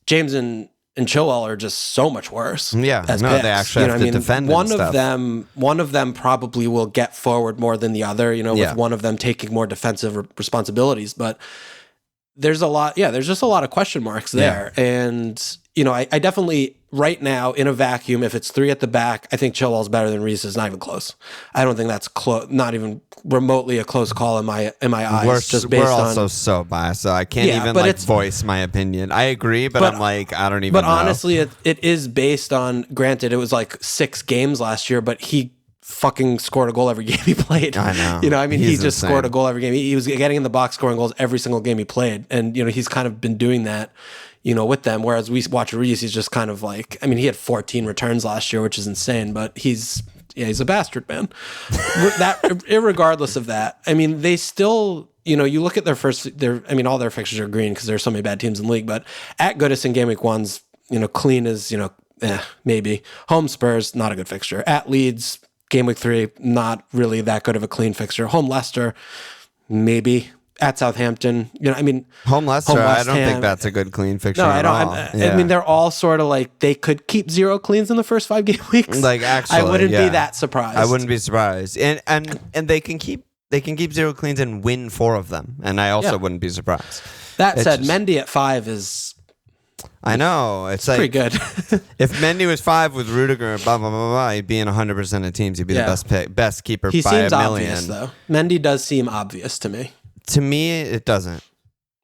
S2: James and Chilwell are just so much worse.
S1: Yeah,
S2: as
S1: no,
S2: picks.
S1: they actually have to defend.
S2: One of them probably will get forward more than the other. With one of them taking more defensive responsibilities. But there's a lot. Yeah, there's just a lot of question marks there. And I definitely, right now, in a vacuum, if it's 3 at the back, I think Chilwell's better than Reece. Is not even close. I don't think that's not even remotely a close call in my eyes.
S1: We're also so biased, so I can't even voice my opinion. I agree, but I'm like, I don't even know.
S2: But honestly, it is based on, granted, it was like 6 games last year, but he fucking scored a goal every game he played.
S1: I know.
S2: He just scored a goal every game. He was getting in the box, scoring goals every single game he played. And, he's kind of been doing that, with them. Whereas we watch Reece, he's just kind of like, he had 14 returns last year, which is insane, but he's a bastard, man. That, irregardless of that, they still, you look at all their fixtures are green because there's so many bad teams in the league, but at Goodison, game week 1's, clean as, maybe. Home Spurs, not a good fixture. At Leeds, game week 3, not really that good of a clean fixture. Home Leicester, maybe. at Southampton. I mean,
S1: home Leicester.
S2: home
S1: I
S2: West
S1: don't think
S2: Ham.
S1: that's a good clean fixture.
S2: No, I
S1: at
S2: don't.
S1: all.
S2: I mean, they're all sort of like they could keep 0 cleans in the first 5 game weeks.
S1: Like actually,
S2: I wouldn't be that surprised.
S1: I wouldn't be surprised, and they can keep 0 cleans and win 4 of them, and I also wouldn't be surprised.
S2: That said, Mendy at 5 is.
S1: I know it's like
S2: pretty good.
S1: If Mendy was 5 with Rudiger, blah blah blah blah, he'd be in 100% of teams. He'd be the best keeper
S2: he
S1: by
S2: seems
S1: a million.
S2: Obvious, though. Mendy does seem obvious to me.
S1: To me, it doesn't.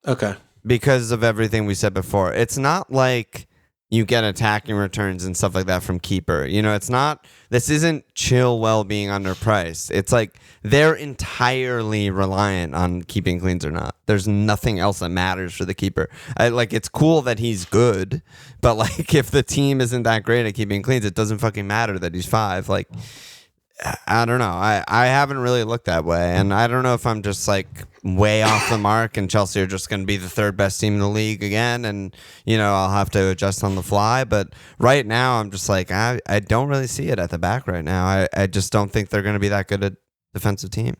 S2: Okay.
S1: Because of everything we said before, it's not like you get attacking returns and stuff like that from keeper. It's not. This isn't Chilwell being underpriced. It's like they're entirely reliant on keeping cleans or not. There's nothing else that matters for the keeper. It's cool that he's good, but like if the team isn't that great at keeping cleans, it doesn't fucking matter that he's 5. Like, I don't know. I haven't really looked that way, and I don't know if I'm just like way off the mark and Chelsea are just going to be the 3rd best team in the league again, and I'll have to adjust on the fly. But right now I'm just like I don't really see it at the back right now. I just don't think they're going to be that good a defensive team.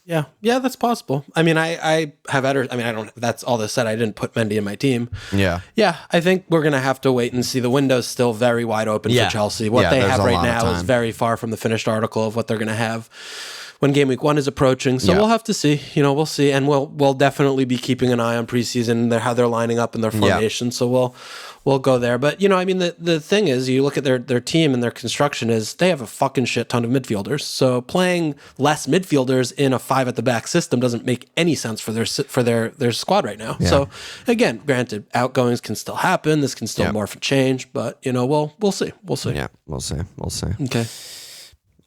S2: Yeah, that's possible. I mean, I have Eder. I mean, I don't. That's all this said. I didn't put Mendy in my team.
S1: Yeah.
S2: I think we're gonna have to wait and see. The window's still very wide open for Chelsea. What they have right now is very far from the finished article of what they're gonna have when game week 1 is approaching. So we'll have to see. We'll see, and we'll definitely be keeping an eye on preseason, how they're lining up in their formation. So we'll go there. But I mean, the thing is, you look at their team and their construction is they have a fucking shit ton of midfielders. So playing less midfielders in a 5 at the back system doesn't make any sense for their squad right now. So again, granted, outgoings can still happen. This can still morph and change. But we'll see. We'll see.
S1: Yeah, we'll see.
S2: Okay.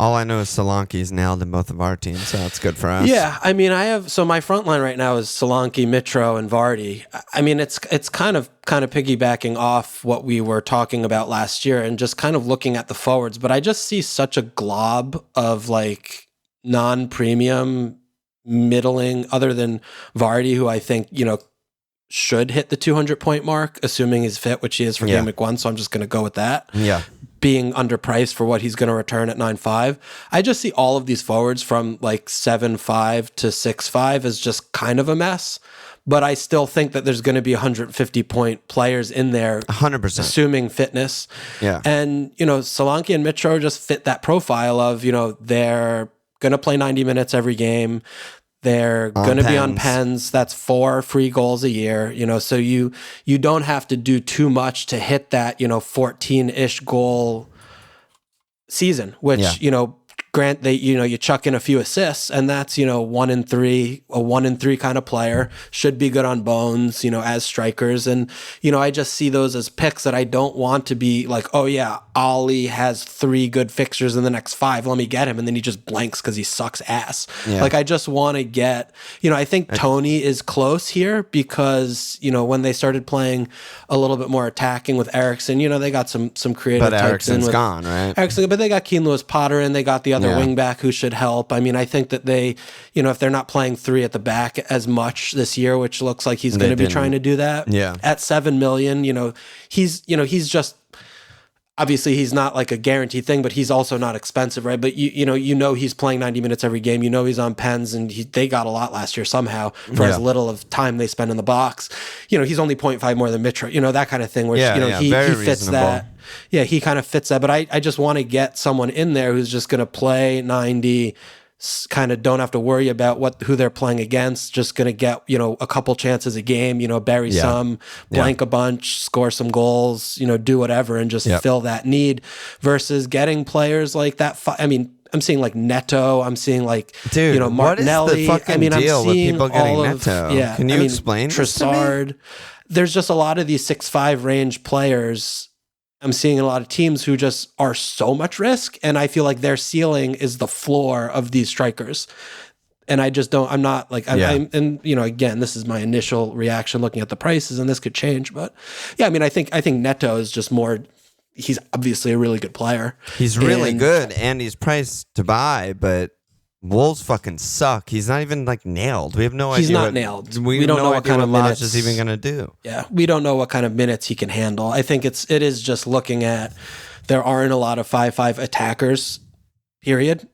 S1: All I know is Solanke's nailed in both of our teams, so that's good for us.
S2: Yeah, I mean, my front line right now is Solanke, Mitro, and Vardy. I mean, it's kind of piggybacking off what we were talking about last year and just kind of looking at the forwards, but I just see such a glob of like non-premium middling, other than Vardy, who I think, should hit the 200-point mark, assuming he's fit, which he is for game week 1, so I'm just going to go with that.
S1: Yeah.
S2: Being underpriced for what he's going to return at 9.5. I just see all of these forwards from like 7.5 to 6.5 as just kind of a mess. But I still think that there's going to be 150-point players in there,
S1: 100%,
S2: assuming fitness.
S1: Yeah,
S2: and Solanke and Mitro just fit that profile of they're going to play 90 minutes every game. They're going to be on pens. That's 4 free goals a year, so you don't have to do too much to hit that, 14-ish goal season, which, grant they, you chuck in a few assists and that's, 1 in 3, a 1 in 3 kind of player, should be good on bones, as strikers. And, I just see those as picks that I don't want to be like, oh yeah, Ollie has 3 good fixtures in the next 5. Let me get him. And then he just blanks because he sucks ass. Yeah. Like I just want to get, I think Tony is close here because, when they started playing a little bit more attacking with Eriksson, they got some creative
S1: but
S2: types in.
S1: Eriksson's
S2: with
S1: gone, right?
S2: Eriksson, but they got Keane Lewis Potter and they got the other wing back who should help. I mean, I think that they, if they're not playing 3 at the back as much this year, which looks like he's going to be trying to do that.
S1: Yeah.
S2: At $7 million, he's just, obviously he's not like a guaranteed thing, but he's also not expensive, right? But he's playing 90 minutes every game. He's on pens, and they got a lot last year somehow for as little of time they spend in the box. He's only 0.5 more than Mitro. That kind of thing. Where he fits reasonable. That. Yeah, he kind of fits that. But I just want to get someone in there who's just going to play 90. Kind of don't have to worry about who they're playing against. Just going to get a couple chances a game. Bury some, blank a bunch, score some goals. Do whatever and just fill that need. Versus getting players like that. I mean, I'm seeing like Neto. I'm seeing like Martinelli.
S1: What is the fucking deal with people getting Neto?
S2: Yeah,
S1: can you explain
S2: Trossard?
S1: This to me?
S2: There's just a lot of these 6'5" range players. I'm seeing a lot of teams who just are so much risk, and I feel like their ceiling is the floor of these strikers. And I just don't. I'm not like. I'm and again, this is my initial reaction looking at the prices, and this could change. But yeah, I mean, I think Neto is just more. He's obviously a really good player.
S1: He's really good, and he's priced to buy, but Wolves fucking suck. He's not even like nailed. We have no idea.
S2: He's not nailed.
S1: We don't know what kind of minutes is even going to do.
S2: Yeah, we don't know what kind of minutes he can handle. I think it is just looking at there aren't a lot of 5-5 attackers. Period.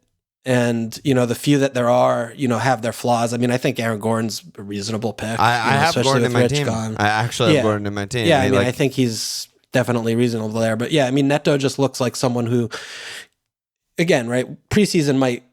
S2: And, the few that there are, have their flaws. I mean, I think Aaron Gordon's a reasonable pick.
S1: I have Gordon in my team.
S2: Gone.
S1: I actually have Gordon in my team.
S2: Yeah, I think he's definitely reasonable there. But yeah, I mean, Neto just looks like someone who, again, right, preseason might,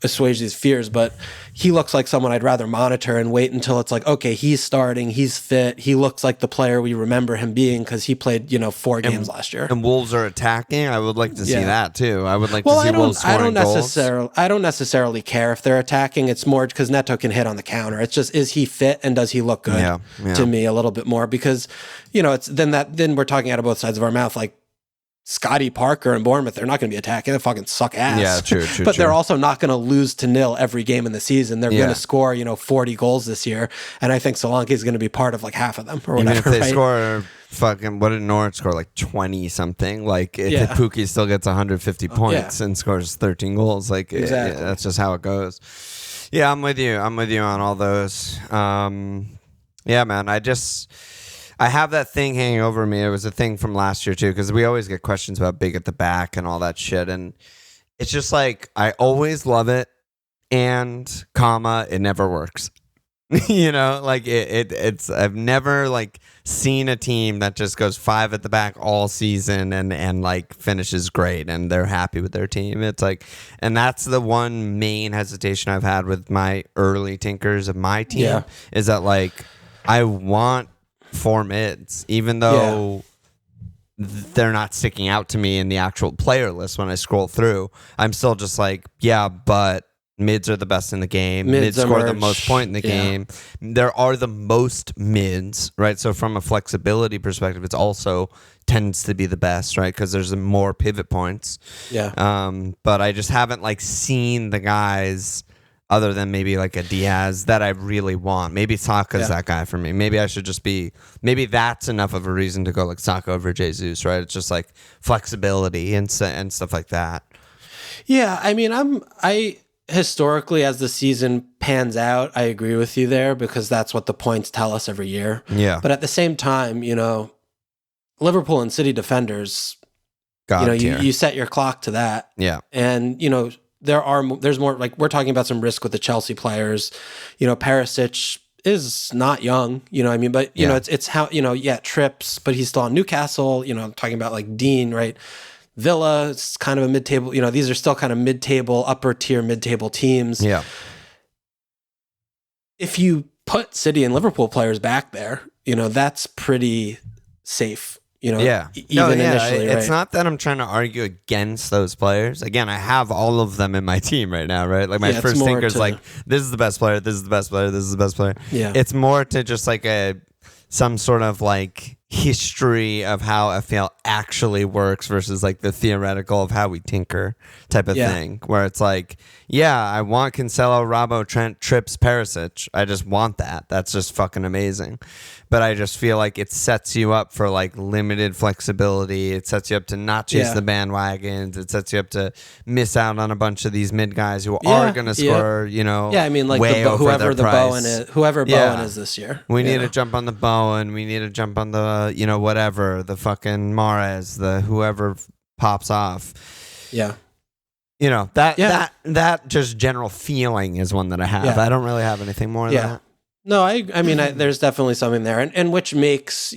S2: assuage these fears, but he looks like someone I'd rather monitor and wait until it's like, okay, he's starting, he's fit, he looks like the player we remember him being because he played, 4 games last year.
S1: And Wolves are attacking. I would like to see that too. I would like to see Wolves scoring goals.
S2: I don't necessarily care if they're attacking. It's more because Neto can hit on the counter. It's just, is he fit and does he look good to me a little bit more? Because, it's then we're talking out of both sides of our mouth, like, Scotty Parker and Bournemouth, they're not going to be attacking. They fucking suck ass.
S1: Yeah, true.
S2: But they're also not going to lose to 0 every game in the season. They're going to score, 40 goals this year. And I think Solanke is going to be part of like half of them or whatever.
S1: Even if they score fucking, what did Norwich score? Like 20 something? Like if Pukki still gets 150 points and scores 13 goals, like exactly. That's just how it goes. Yeah, I'm with you. I'm with you on all those. Yeah, man. I have that thing hanging over me. It was a thing from last year too, because we always get questions about big at the back and all that shit. And it's just like, I always love it and it never works. Like it's I've never like seen a team that just goes 5 at the back all season and like finishes great and they're happy with their team. It's like, and that's the one main hesitation I've had with my early tinkers of my team is that like, I want 4 mids, even though they're not sticking out to me in the actual player list when I scroll through. I'm still just like, but mids are the best in the game. Mids score the most point in the game. There are the most mids, right? So from a flexibility perspective, it's also tends to be the best, right? Because there's more pivot points. Yeah. But I just haven't like seen the guys other than maybe like a Diaz that I really want. Maybe Saka's that guy for me. Maybe I should just maybe that's enough of a reason to go like Saka over Jesus, right? It's just like flexibility and stuff like that.
S2: Yeah, I mean, I historically, as the season pans out, I agree with you there because that's what the points tell us every year.
S1: Yeah.
S2: But at the same time, Liverpool and City defenders, you set your clock to that.
S1: Yeah.
S2: And, there's more, like we're talking about some risk with the Chelsea players. Perisic is not young, I mean, but it's how, Trips, but he's still on Newcastle, I'm talking about like Dean, right? Villa, it's kind of a mid-table, these are still kind of mid-table, upper tier mid-table teams.
S1: Yeah.
S2: If you put City and Liverpool players back there, that's pretty safe. Initially,
S1: it's not that I'm trying to argue against those players. Again, I have all of them in my team right now, right? Like my first thinker is like, this is the best player, this is the best player, this is the best player.
S2: Yeah.
S1: It's more to just like some sort of like history of how FPL actually works versus like the theoretical of how we tinker type of thing, where it's like, I want Cancelo, Robbo, Trent, Trips, Perisic. I just want that. That's just fucking amazing. But I just feel like it sets you up for like limited flexibility. It sets you up to not chase the bandwagons. It sets you up to miss out on a bunch of these mid guys who are going to score,
S2: I mean, like whoever Bowen is this year.
S1: We need to jump on the Bowen. We need to jump on the, whatever, the fucking Mahrez, the whoever pops off.
S2: Yeah.
S1: That just general feeling is one that I have. I don't really have anything more than that.
S2: No, I mean, there's definitely something there, and which makes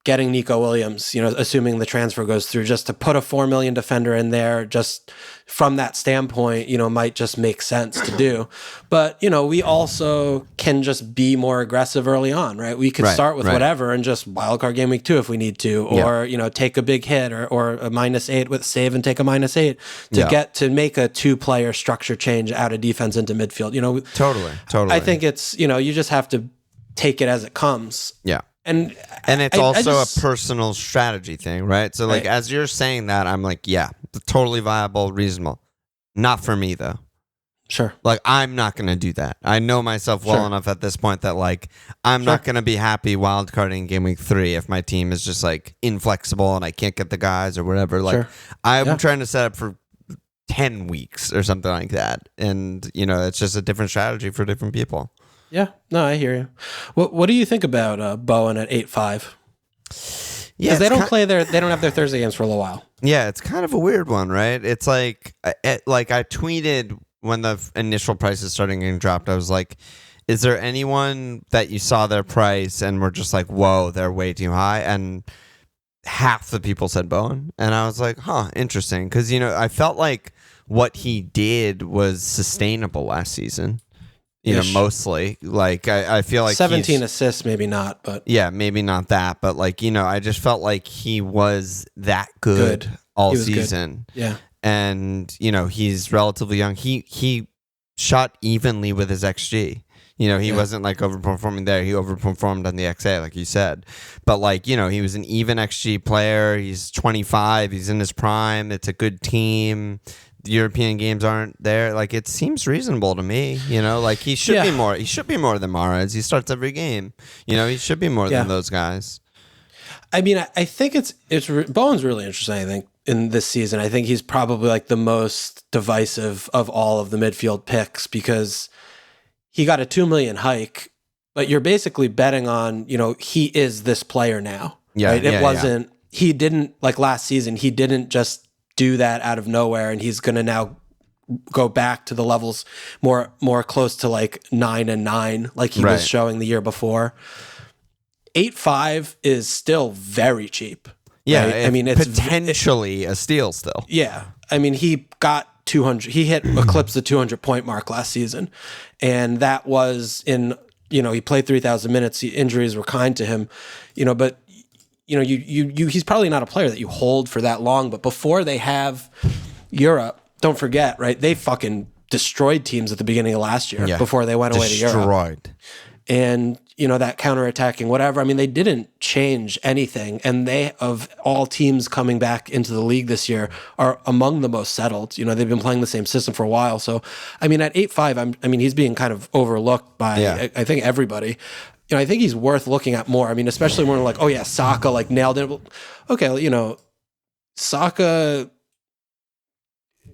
S2: getting Nico Williams, assuming the transfer goes through, just to put a 4 million defender in there, just from that standpoint, might just make sense to do. But we also can just be more aggressive early on, right? We could start with whatever and just wildcard game week 2 if we need to, or take a big hit or a -8 with save and take a -8 to get to make a 2-player structure change out of defense into midfield.
S1: Totally.
S2: I think it's you just have to take it as it comes.
S1: Yeah.
S2: And
S1: it's also a personal strategy thing, right? So like as you're saying that, I'm like, totally viable, reasonable. Not for me though.
S2: Sure.
S1: Like I'm not going to do that. I know myself well enough at this point that like I'm not going to be happy wildcarding game week 3 if my team is just like inflexible and I can't get the guys or whatever. Like I'm trying to set up for 10 weeks or something like that. And it's just a different strategy for different people.
S2: Yeah, no, I hear you. What do you think about Bowen at 8.5? because they don't have their Thursday games for a little while.
S1: Yeah, it's kind of a weird one, right? It's like I tweeted when the initial prices started getting dropped. I was like, is there anyone that you saw their price and were just like, whoa, they're way too high? And half the people said Bowen. And I was like, huh, interesting. Because, I felt like what he did was sustainable last season. Mostly. Like, I feel like
S2: 17 assists, maybe not, but...
S1: Yeah, maybe not that. But, like, I just felt like he was that good all season.
S2: Good. Yeah.
S1: And, he's relatively young. He shot evenly with his XG. He wasn't like overperforming there. He overperformed on the XA, like you said. But like, he was an even XG player. He's 25. He's in his prime. It's a good team. The European games aren't there. Like, it seems reasonable to me. Like he should be more. He should be more than Mahrez. He starts every game. He should be more than those guys.
S2: I mean, I think Bowen's really interesting. I think in this season, I think he's probably like the most divisive of all of the midfield picks because he got a $2 million hike, but you're basically betting on, he is this player now.
S1: Yeah.
S2: Right? It wasn't, he didn't, like last season, he didn't just do that out of nowhere and he's going to now go back to the levels more close to like 9 and 9, like he was showing the year before. 8.5 is still very cheap.
S1: Yeah.
S2: Right? I mean, it's
S1: potentially a steal still.
S2: Yeah. I mean, he got 200. He eclipsed the 200-point mark last season. And that was in, he played 3,000 minutes. The injuries were kind to him, but, he's probably not a player that you hold for that long. But before they have Europe, don't forget, right? They fucking destroyed teams at the beginning of last year before they went away to Europe.
S1: Destroyed.
S2: And, that counterattacking, whatever. I mean, they didn't change anything. And they, of all teams coming back into the league this year, are among the most settled. They've been playing the same system for a while. So, I mean, at 8.5, he's being kind of overlooked by, I think, everybody. I think he's worth looking at more. I mean, especially when we're like, oh, yeah, Saka, like, nailed it. Okay, Saka...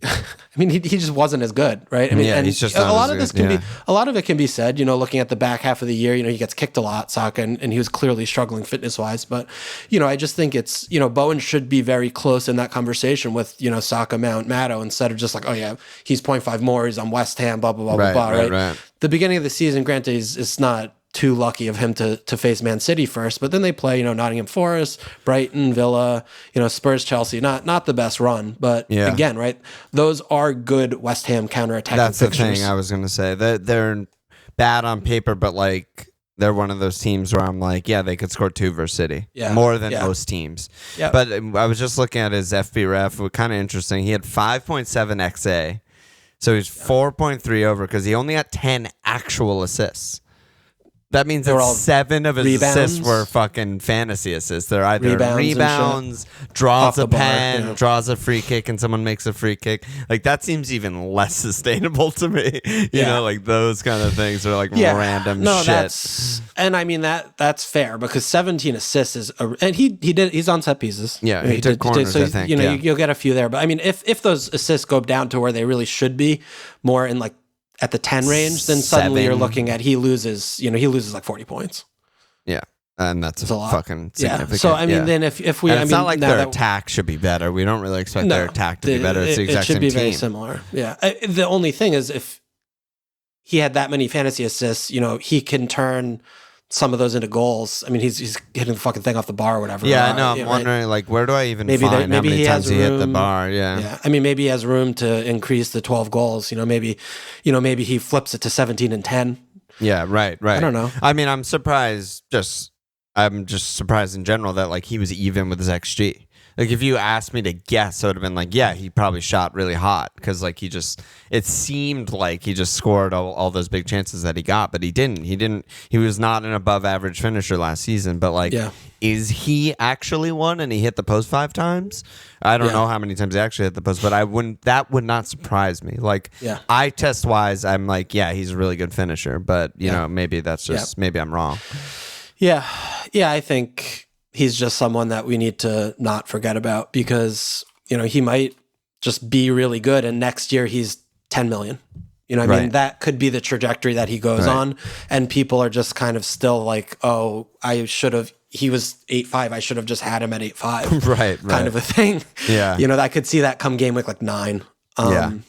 S2: I mean, he just wasn't as good, right? I mean, and
S1: he's just
S2: a lot of this can be, a lot of it can be said, looking at the back half of the year, he gets kicked a lot, Saka, and he was clearly struggling fitness wise. But, I just think it's, Bowen should be very close in that conversation with, Saka, Mount, Matto, instead of just like, oh yeah, he's 0.5 more, he's on West Ham, blah, blah, blah, blah, right? The beginning of the season, granted, it's not too lucky of him to face Man City first, but then they play, Nottingham Forest, Brighton, Villa, Spurs, Chelsea, not the best run, but again, right, those are good West Ham counterattacking
S1: That's
S2: fixtures.
S1: The thing I was going to say. They're bad on paper, but like they're one of those teams where I'm like, yeah, they could score 2 versus City, more than most teams. Yeah. But I was just looking at his FB ref, it was kind of interesting. He had 5.7 XA, so he's 4.3 over because he only got 10 actual assists. That means that 7 of his assists were fucking fantasy assists. They're either rebounds, draws a pen, draws a free kick, and someone makes a free kick. Like, that seems even less sustainable to me. You know, like those kind of things are like random shit.
S2: And I mean, that's fair because 17 assists is, and he's on set pieces.
S1: Yeah, he took corners, I think.
S2: You'll get a few there. But I mean, if those assists go down to where they really should be, more in like, at the 10 range, then suddenly you're looking at he loses like 40 points.
S1: Yeah. And that's a lot. Fucking significant.
S2: Yeah. So I mean, then if we,
S1: and it's not like their attack should be better. We don't really expect their attack to be better. It's the exact same team. It should be very
S2: similar. Yeah. The only thing is if he had that many fantasy assists, he can turn some of those into goals. I mean, he's hitting the fucking thing off the bar or whatever.
S1: Yeah, I know. I'm wondering, like, where do I even find how many times he hit the bar? Yeah.
S2: I mean, maybe he has room to increase the 12 goals. Maybe he flips it to 17 and 10.
S1: Yeah, right.
S2: I don't know.
S1: I mean, I'm surprised. I'm just surprised in general that like he was even with his XG. Like, if you asked me to guess, I would have been like, yeah, he probably shot really hot because, like, it seemed like he just scored all those big chances that he got, but he didn't. He was not an above average finisher last season, but, like, is he actually one and he hit the post 5 times? I don't know how many times he actually hit the post, but that would not surprise me. Like, eye test wise, I'm like, yeah, he's a really good finisher, but, you know, maybe that's just, maybe I'm wrong.
S2: Yeah. Yeah, I think he's just someone that we need to not forget about because, he might just be really good and next year he's 10 million. You know what I mean? That could be the trajectory that he goes on. And people are just kind of still like, oh, he was 8-5. I should have just had him at 8-5.
S1: Right.
S2: Kind of a thing.
S1: Yeah.
S2: You know, I could see that come game week like 9. And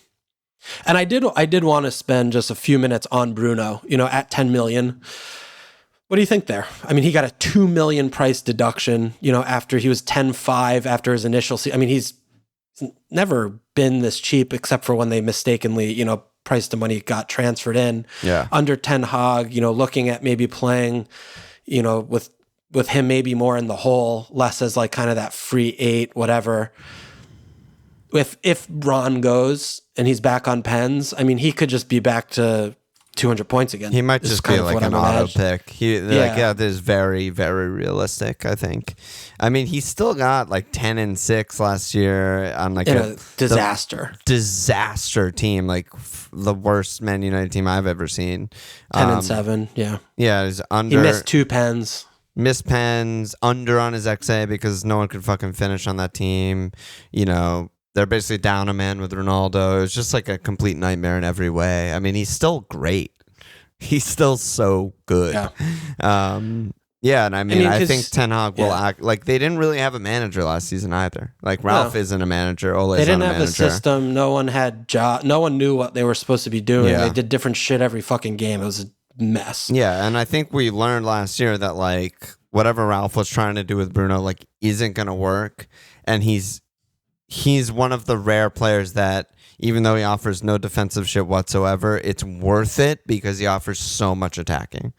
S2: I did want to spend just a few minutes on Bruno, you know, at 10 million. What do you think there? I mean, he got a 2 million price deduction, you know, after he was 10-5 after his initial season. I mean, he's never been this cheap except for when they mistakenly, you know, price to money got transferred in. Under Ten Hag, you know, looking at maybe playing, you know, with him maybe more in the hole, less as like kind of that free 8, whatever. If Ron goes and he's back on pens, I mean, he could just be back to 200 points again.
S1: He might just be like an auto pick. That is very, very realistic, I think. I mean, he still got like 10-6 last year on like
S2: a disaster
S1: team, like the worst Man United team I've ever seen.
S2: 10-7, yeah.
S1: Yeah, he's under.
S2: He missed 2 pens.
S1: Missed pens, under on his XA because no one could fucking finish on that team. You know, they're basically down a man with Ronaldo. It was just like a complete nightmare in every way. I mean, he's still great. He's still so good. Yeah. And I mean, I think Ten Hag will act like they didn't really have a manager last season either. Like Ralph isn't a manager. Ole's
S2: they didn't
S1: not a
S2: have
S1: manager.
S2: a system. No one had no one knew what they were supposed to be doing. They did different shit every fucking game. It was a mess.
S1: Yeah. And I think we learned last year that like whatever Ralph was trying to do with Bruno, like isn't going to work. And he's one of the rare players that, even though he offers no defensive shit whatsoever, it's worth it because he offers so much attacking.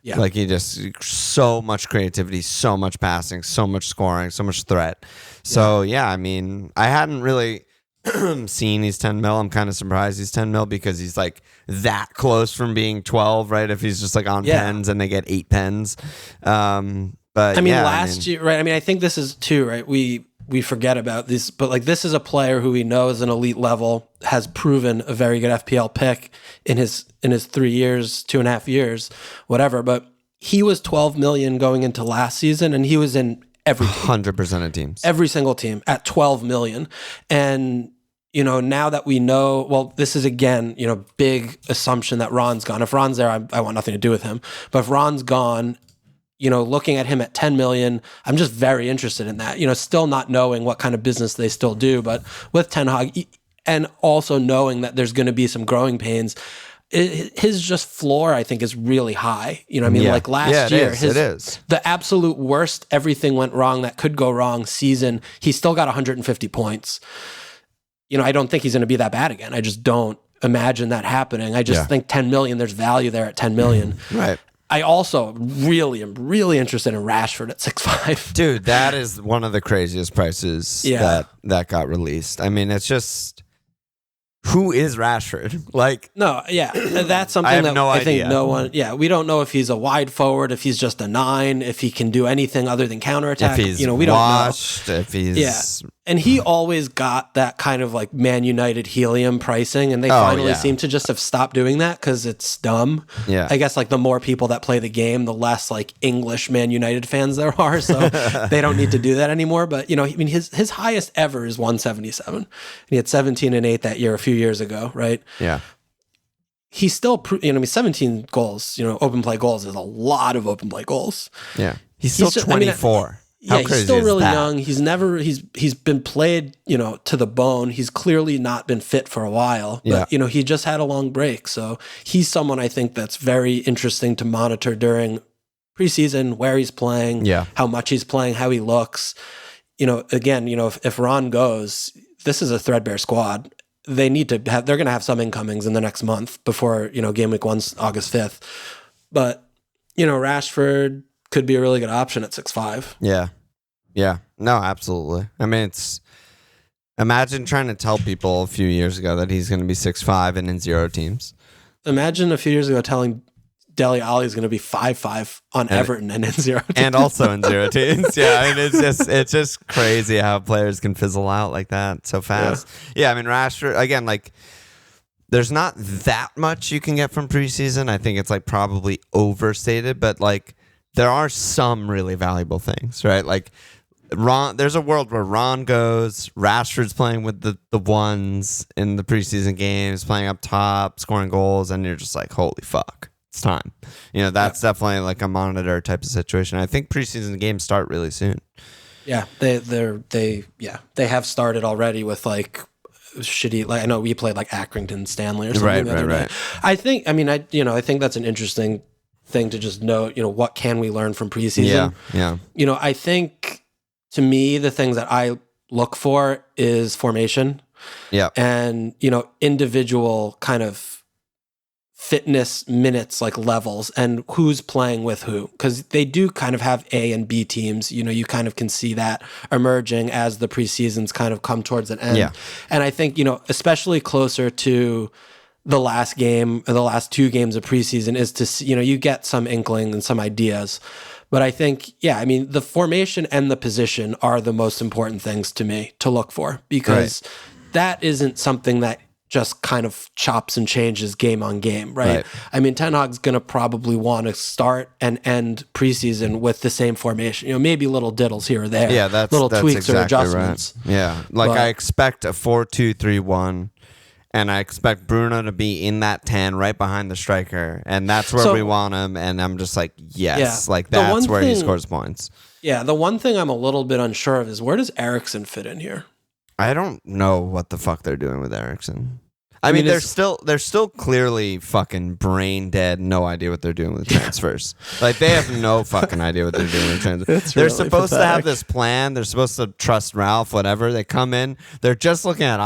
S1: Yeah. Like he just so much creativity, so much passing, so much scoring, so much threat. So yeah, I mean, I hadn't really seen he's 10 mil. I'm kind of surprised he's 10 mil because he's like that close from being 12, right? If he's just like on pens and they get 8 pens. But
S2: I mean, last year, right? I mean, I think this is too, right? We forget about this, but like this is a player who we know is an elite level, has proven a very good FPL pick in his 3 years, 2.5 years, whatever. But he was 12 million going into last season, and he was in every team,
S1: 100% of teams,
S2: every single team at 12 million. And you know, now that we know, well, this is again, you know, big assumption that Ron's gone. If Ron's there, I want nothing to do with him. But if Ron's gone, you know, looking at him at 10 million, I'm just very interested in that. You know, still not knowing what kind of business they still do, but with Ten Hag, and also knowing that there's going to be some growing pains, his just floor, I think, is really high. You know what I mean? Like last year,
S1: it is.
S2: The absolute worst, everything went wrong that could go wrong season, he still got 150 points. You know, I don't think he's going to be that bad again. I just don't imagine that happening. I just think 10 million, there's value there at 10 million.
S1: Right.
S2: I also am really interested in Rashford at 6'5".
S1: Dude, that is one of the craziest prices that got released. I mean, it's just, who is Rashford? Like,
S2: no, that's something I think no one. Yeah, we don't know if he's a wide forward, if he's just a 9, if he can do anything other than counterattack.
S1: If he's
S2: we
S1: washed,
S2: don't know.
S1: If he's
S2: and he always got that kind of like Man United helium pricing, and they finally seem to just have stopped doing that because it's dumb.
S1: Yeah,
S2: I guess like the more people that play the game, the less like English Man United fans there are, so they don't need to do that anymore. But you know, I mean, his highest ever is 177, and he had 17 and 8 that year a few years ago, right?
S1: Yeah.
S2: He's still, 17 goals, open play goals is a lot of open play goals.
S1: Yeah. He's still 24. How
S2: he's still really young. He's been played, to the bone. He's clearly not been fit for a while, but he just had a long break. So he's someone I think that's very interesting to monitor during preseason, where he's playing, how much he's playing, how he looks. Again, if Ron goes, this is a threadbare squad. They need to have, they're going to have some incomings in the next month before, game week 1's August 5th. But, Rashford could be a really good option at 6'5".
S1: Yeah. Yeah. No, absolutely. I mean, imagine trying to tell people a few years ago that he's going to be 6'5" and in 0 teams.
S2: Imagine a few years ago telling Dele Alli is going to be 5'5" on Everton and in 0 teams.
S1: And also in 0 teams. Yeah, I mean, it's just crazy how players can fizzle out like that so fast. Yeah, I mean, Rashford, again, like, there's not that much you can get from preseason. I think it's like probably overstated, but like there are some really valuable things, right? Like There's a world where Ron goes, Rashford's playing with the ones in the preseason games, playing up top, scoring goals, and you're just like, holy fuck, it's time. That's definitely like a monitor type of situation. I think preseason games start really soon.
S2: Yeah, they have started already with like shitty. Like I know we played like Accrington Stanley or something. Right. I think that's an interesting thing to just note. What can we learn from preseason?
S1: Yeah.
S2: I think to me the things that I look for is formation.
S1: Yeah,
S2: and individual kind of fitness minutes, like levels, and who's playing with who, because they do kind of have A and B teams. You kind of can see that emerging as the preseasons kind of come towards an end. And I think especially closer to the last game or the last 2 games of preseason is to see, you get some inkling and some ideas. But I think the formation and the position are the most important things to me to look for, because that isn't something that just kind of chops and changes game on game, right? Ten Hag's going to probably want to start and end preseason with the same formation. Maybe little diddles here or there.
S1: Yeah, that's
S2: little tweaks
S1: exactly
S2: or adjustments.
S1: Right. Yeah, I expect a 4-2-3-1, and I expect Bruno to be in that 10 right behind the striker, and that's where we want him. And I'm just like, yes, that's where he scores points. Yeah,
S2: the one thing I'm a little bit unsure of is, where does Eriksen fit in here?
S1: I don't know what the fuck they're doing with Eriksen. I mean, they're still clearly fucking brain dead. No idea what they're doing with transfers. Like, they have no fucking idea what they're doing with transfers. They're really supposed to have this plan. They're supposed to trust Ralph. Whatever, they come in, they're just looking at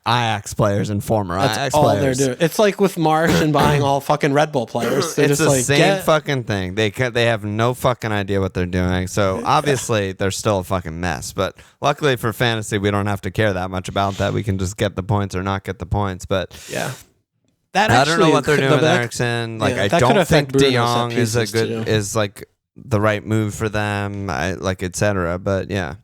S1: Ajax players and former Ajax players. That's all they're doing.
S2: It's like with Marsh and buying all fucking Red Bull players.
S1: It's the same fucking thing. They have no fucking idea what they're doing. So obviously they're still a fucking mess. But luckily for fantasy, we don't have to care that much about that. We can just get the points or not get the points. But I don't know what they're doing with Eriksen. I don't think De Jong is like the right move for them. Etc. But yeah,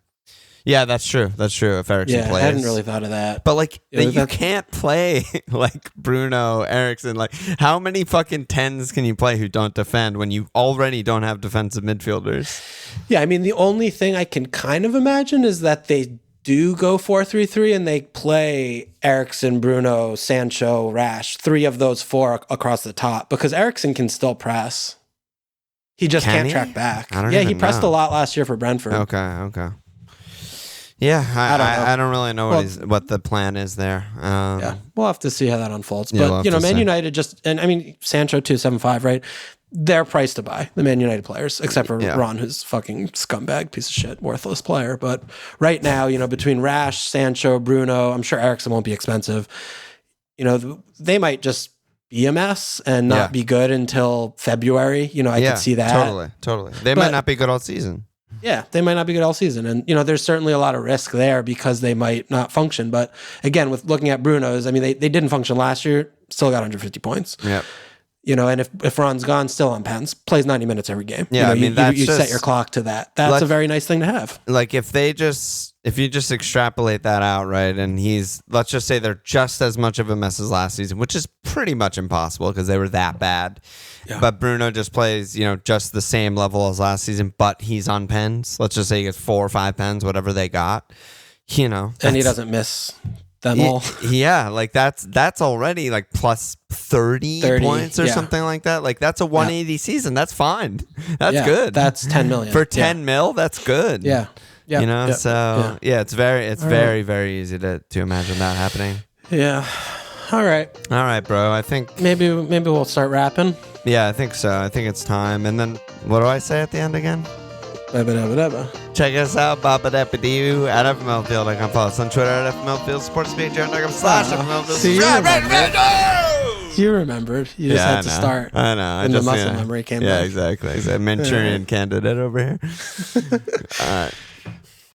S1: that's true. That's true. If Eriksen plays,
S2: I hadn't really thought of that.
S1: But you can't play like Bruno, Eriksen. Like, how many fucking 10s can you play who don't defend when you already don't have defensive midfielders?
S2: Yeah, the only thing I can kind of imagine is that they do go 4-3-3 and they play Eriksen, Bruno, Sancho, Rash, 3 of those 4 across the top, because Eriksen can still press. He just can't track back. He pressed a lot last year for Brentford.
S1: Okay. Yeah, I don't really know what the plan is there.
S2: We'll have to see how that unfolds. But Man United Sancho 275, right? They're priced to buy, the Man United players, except for Ron, who's fucking scumbag, piece of shit, worthless player. But right now, between Rash, Sancho, Bruno, I'm sure Eriksen won't be expensive. They might just be a mess and not be good until February. I could see that.
S1: Totally. They might not be good all season.
S2: Yeah, they might not be good all season. And, there's certainly a lot of risk there because they might not function. But again, with looking at Bruno's, they didn't function last year, still got 150 points.
S1: Yeah.
S2: And if Ron's gone, still on pens, plays 90 minutes every game.
S1: Yeah,
S2: you set your clock to that. That's a very nice thing to have.
S1: Like, if you just extrapolate that out, right, and let's just say they're just as much of a mess as last season, which is pretty much impossible because they were that bad. Yeah. But Bruno just plays, just the same level as last season, but he's on pens. Let's just say he gets 4 or 5 pens, whatever they got. And
S2: he doesn't miss them all.
S1: Yeah, like that's already like plus 30 points or something like that. Like, that's a 180 season. That's fine. That's good.
S2: That's 10 million.
S1: For 10 mil, that's good.
S2: Yeah.
S1: It's very, very easy to imagine that happening.
S2: Yeah. All right,
S1: bro. I think
S2: maybe we'll start rapping.
S1: Yeah, I think so. I think it's time. And then what do I say at the end again? Check us out, Babadappadoo at FMLfield.com. Follow us on Twitter at FMLfield. Support us at patreon.com/FMLfield.
S2: You remembered. You just had to start.
S1: I know.
S2: And the muscle memory came back.
S1: Yeah, exactly. Manchurian candidate over here. All right.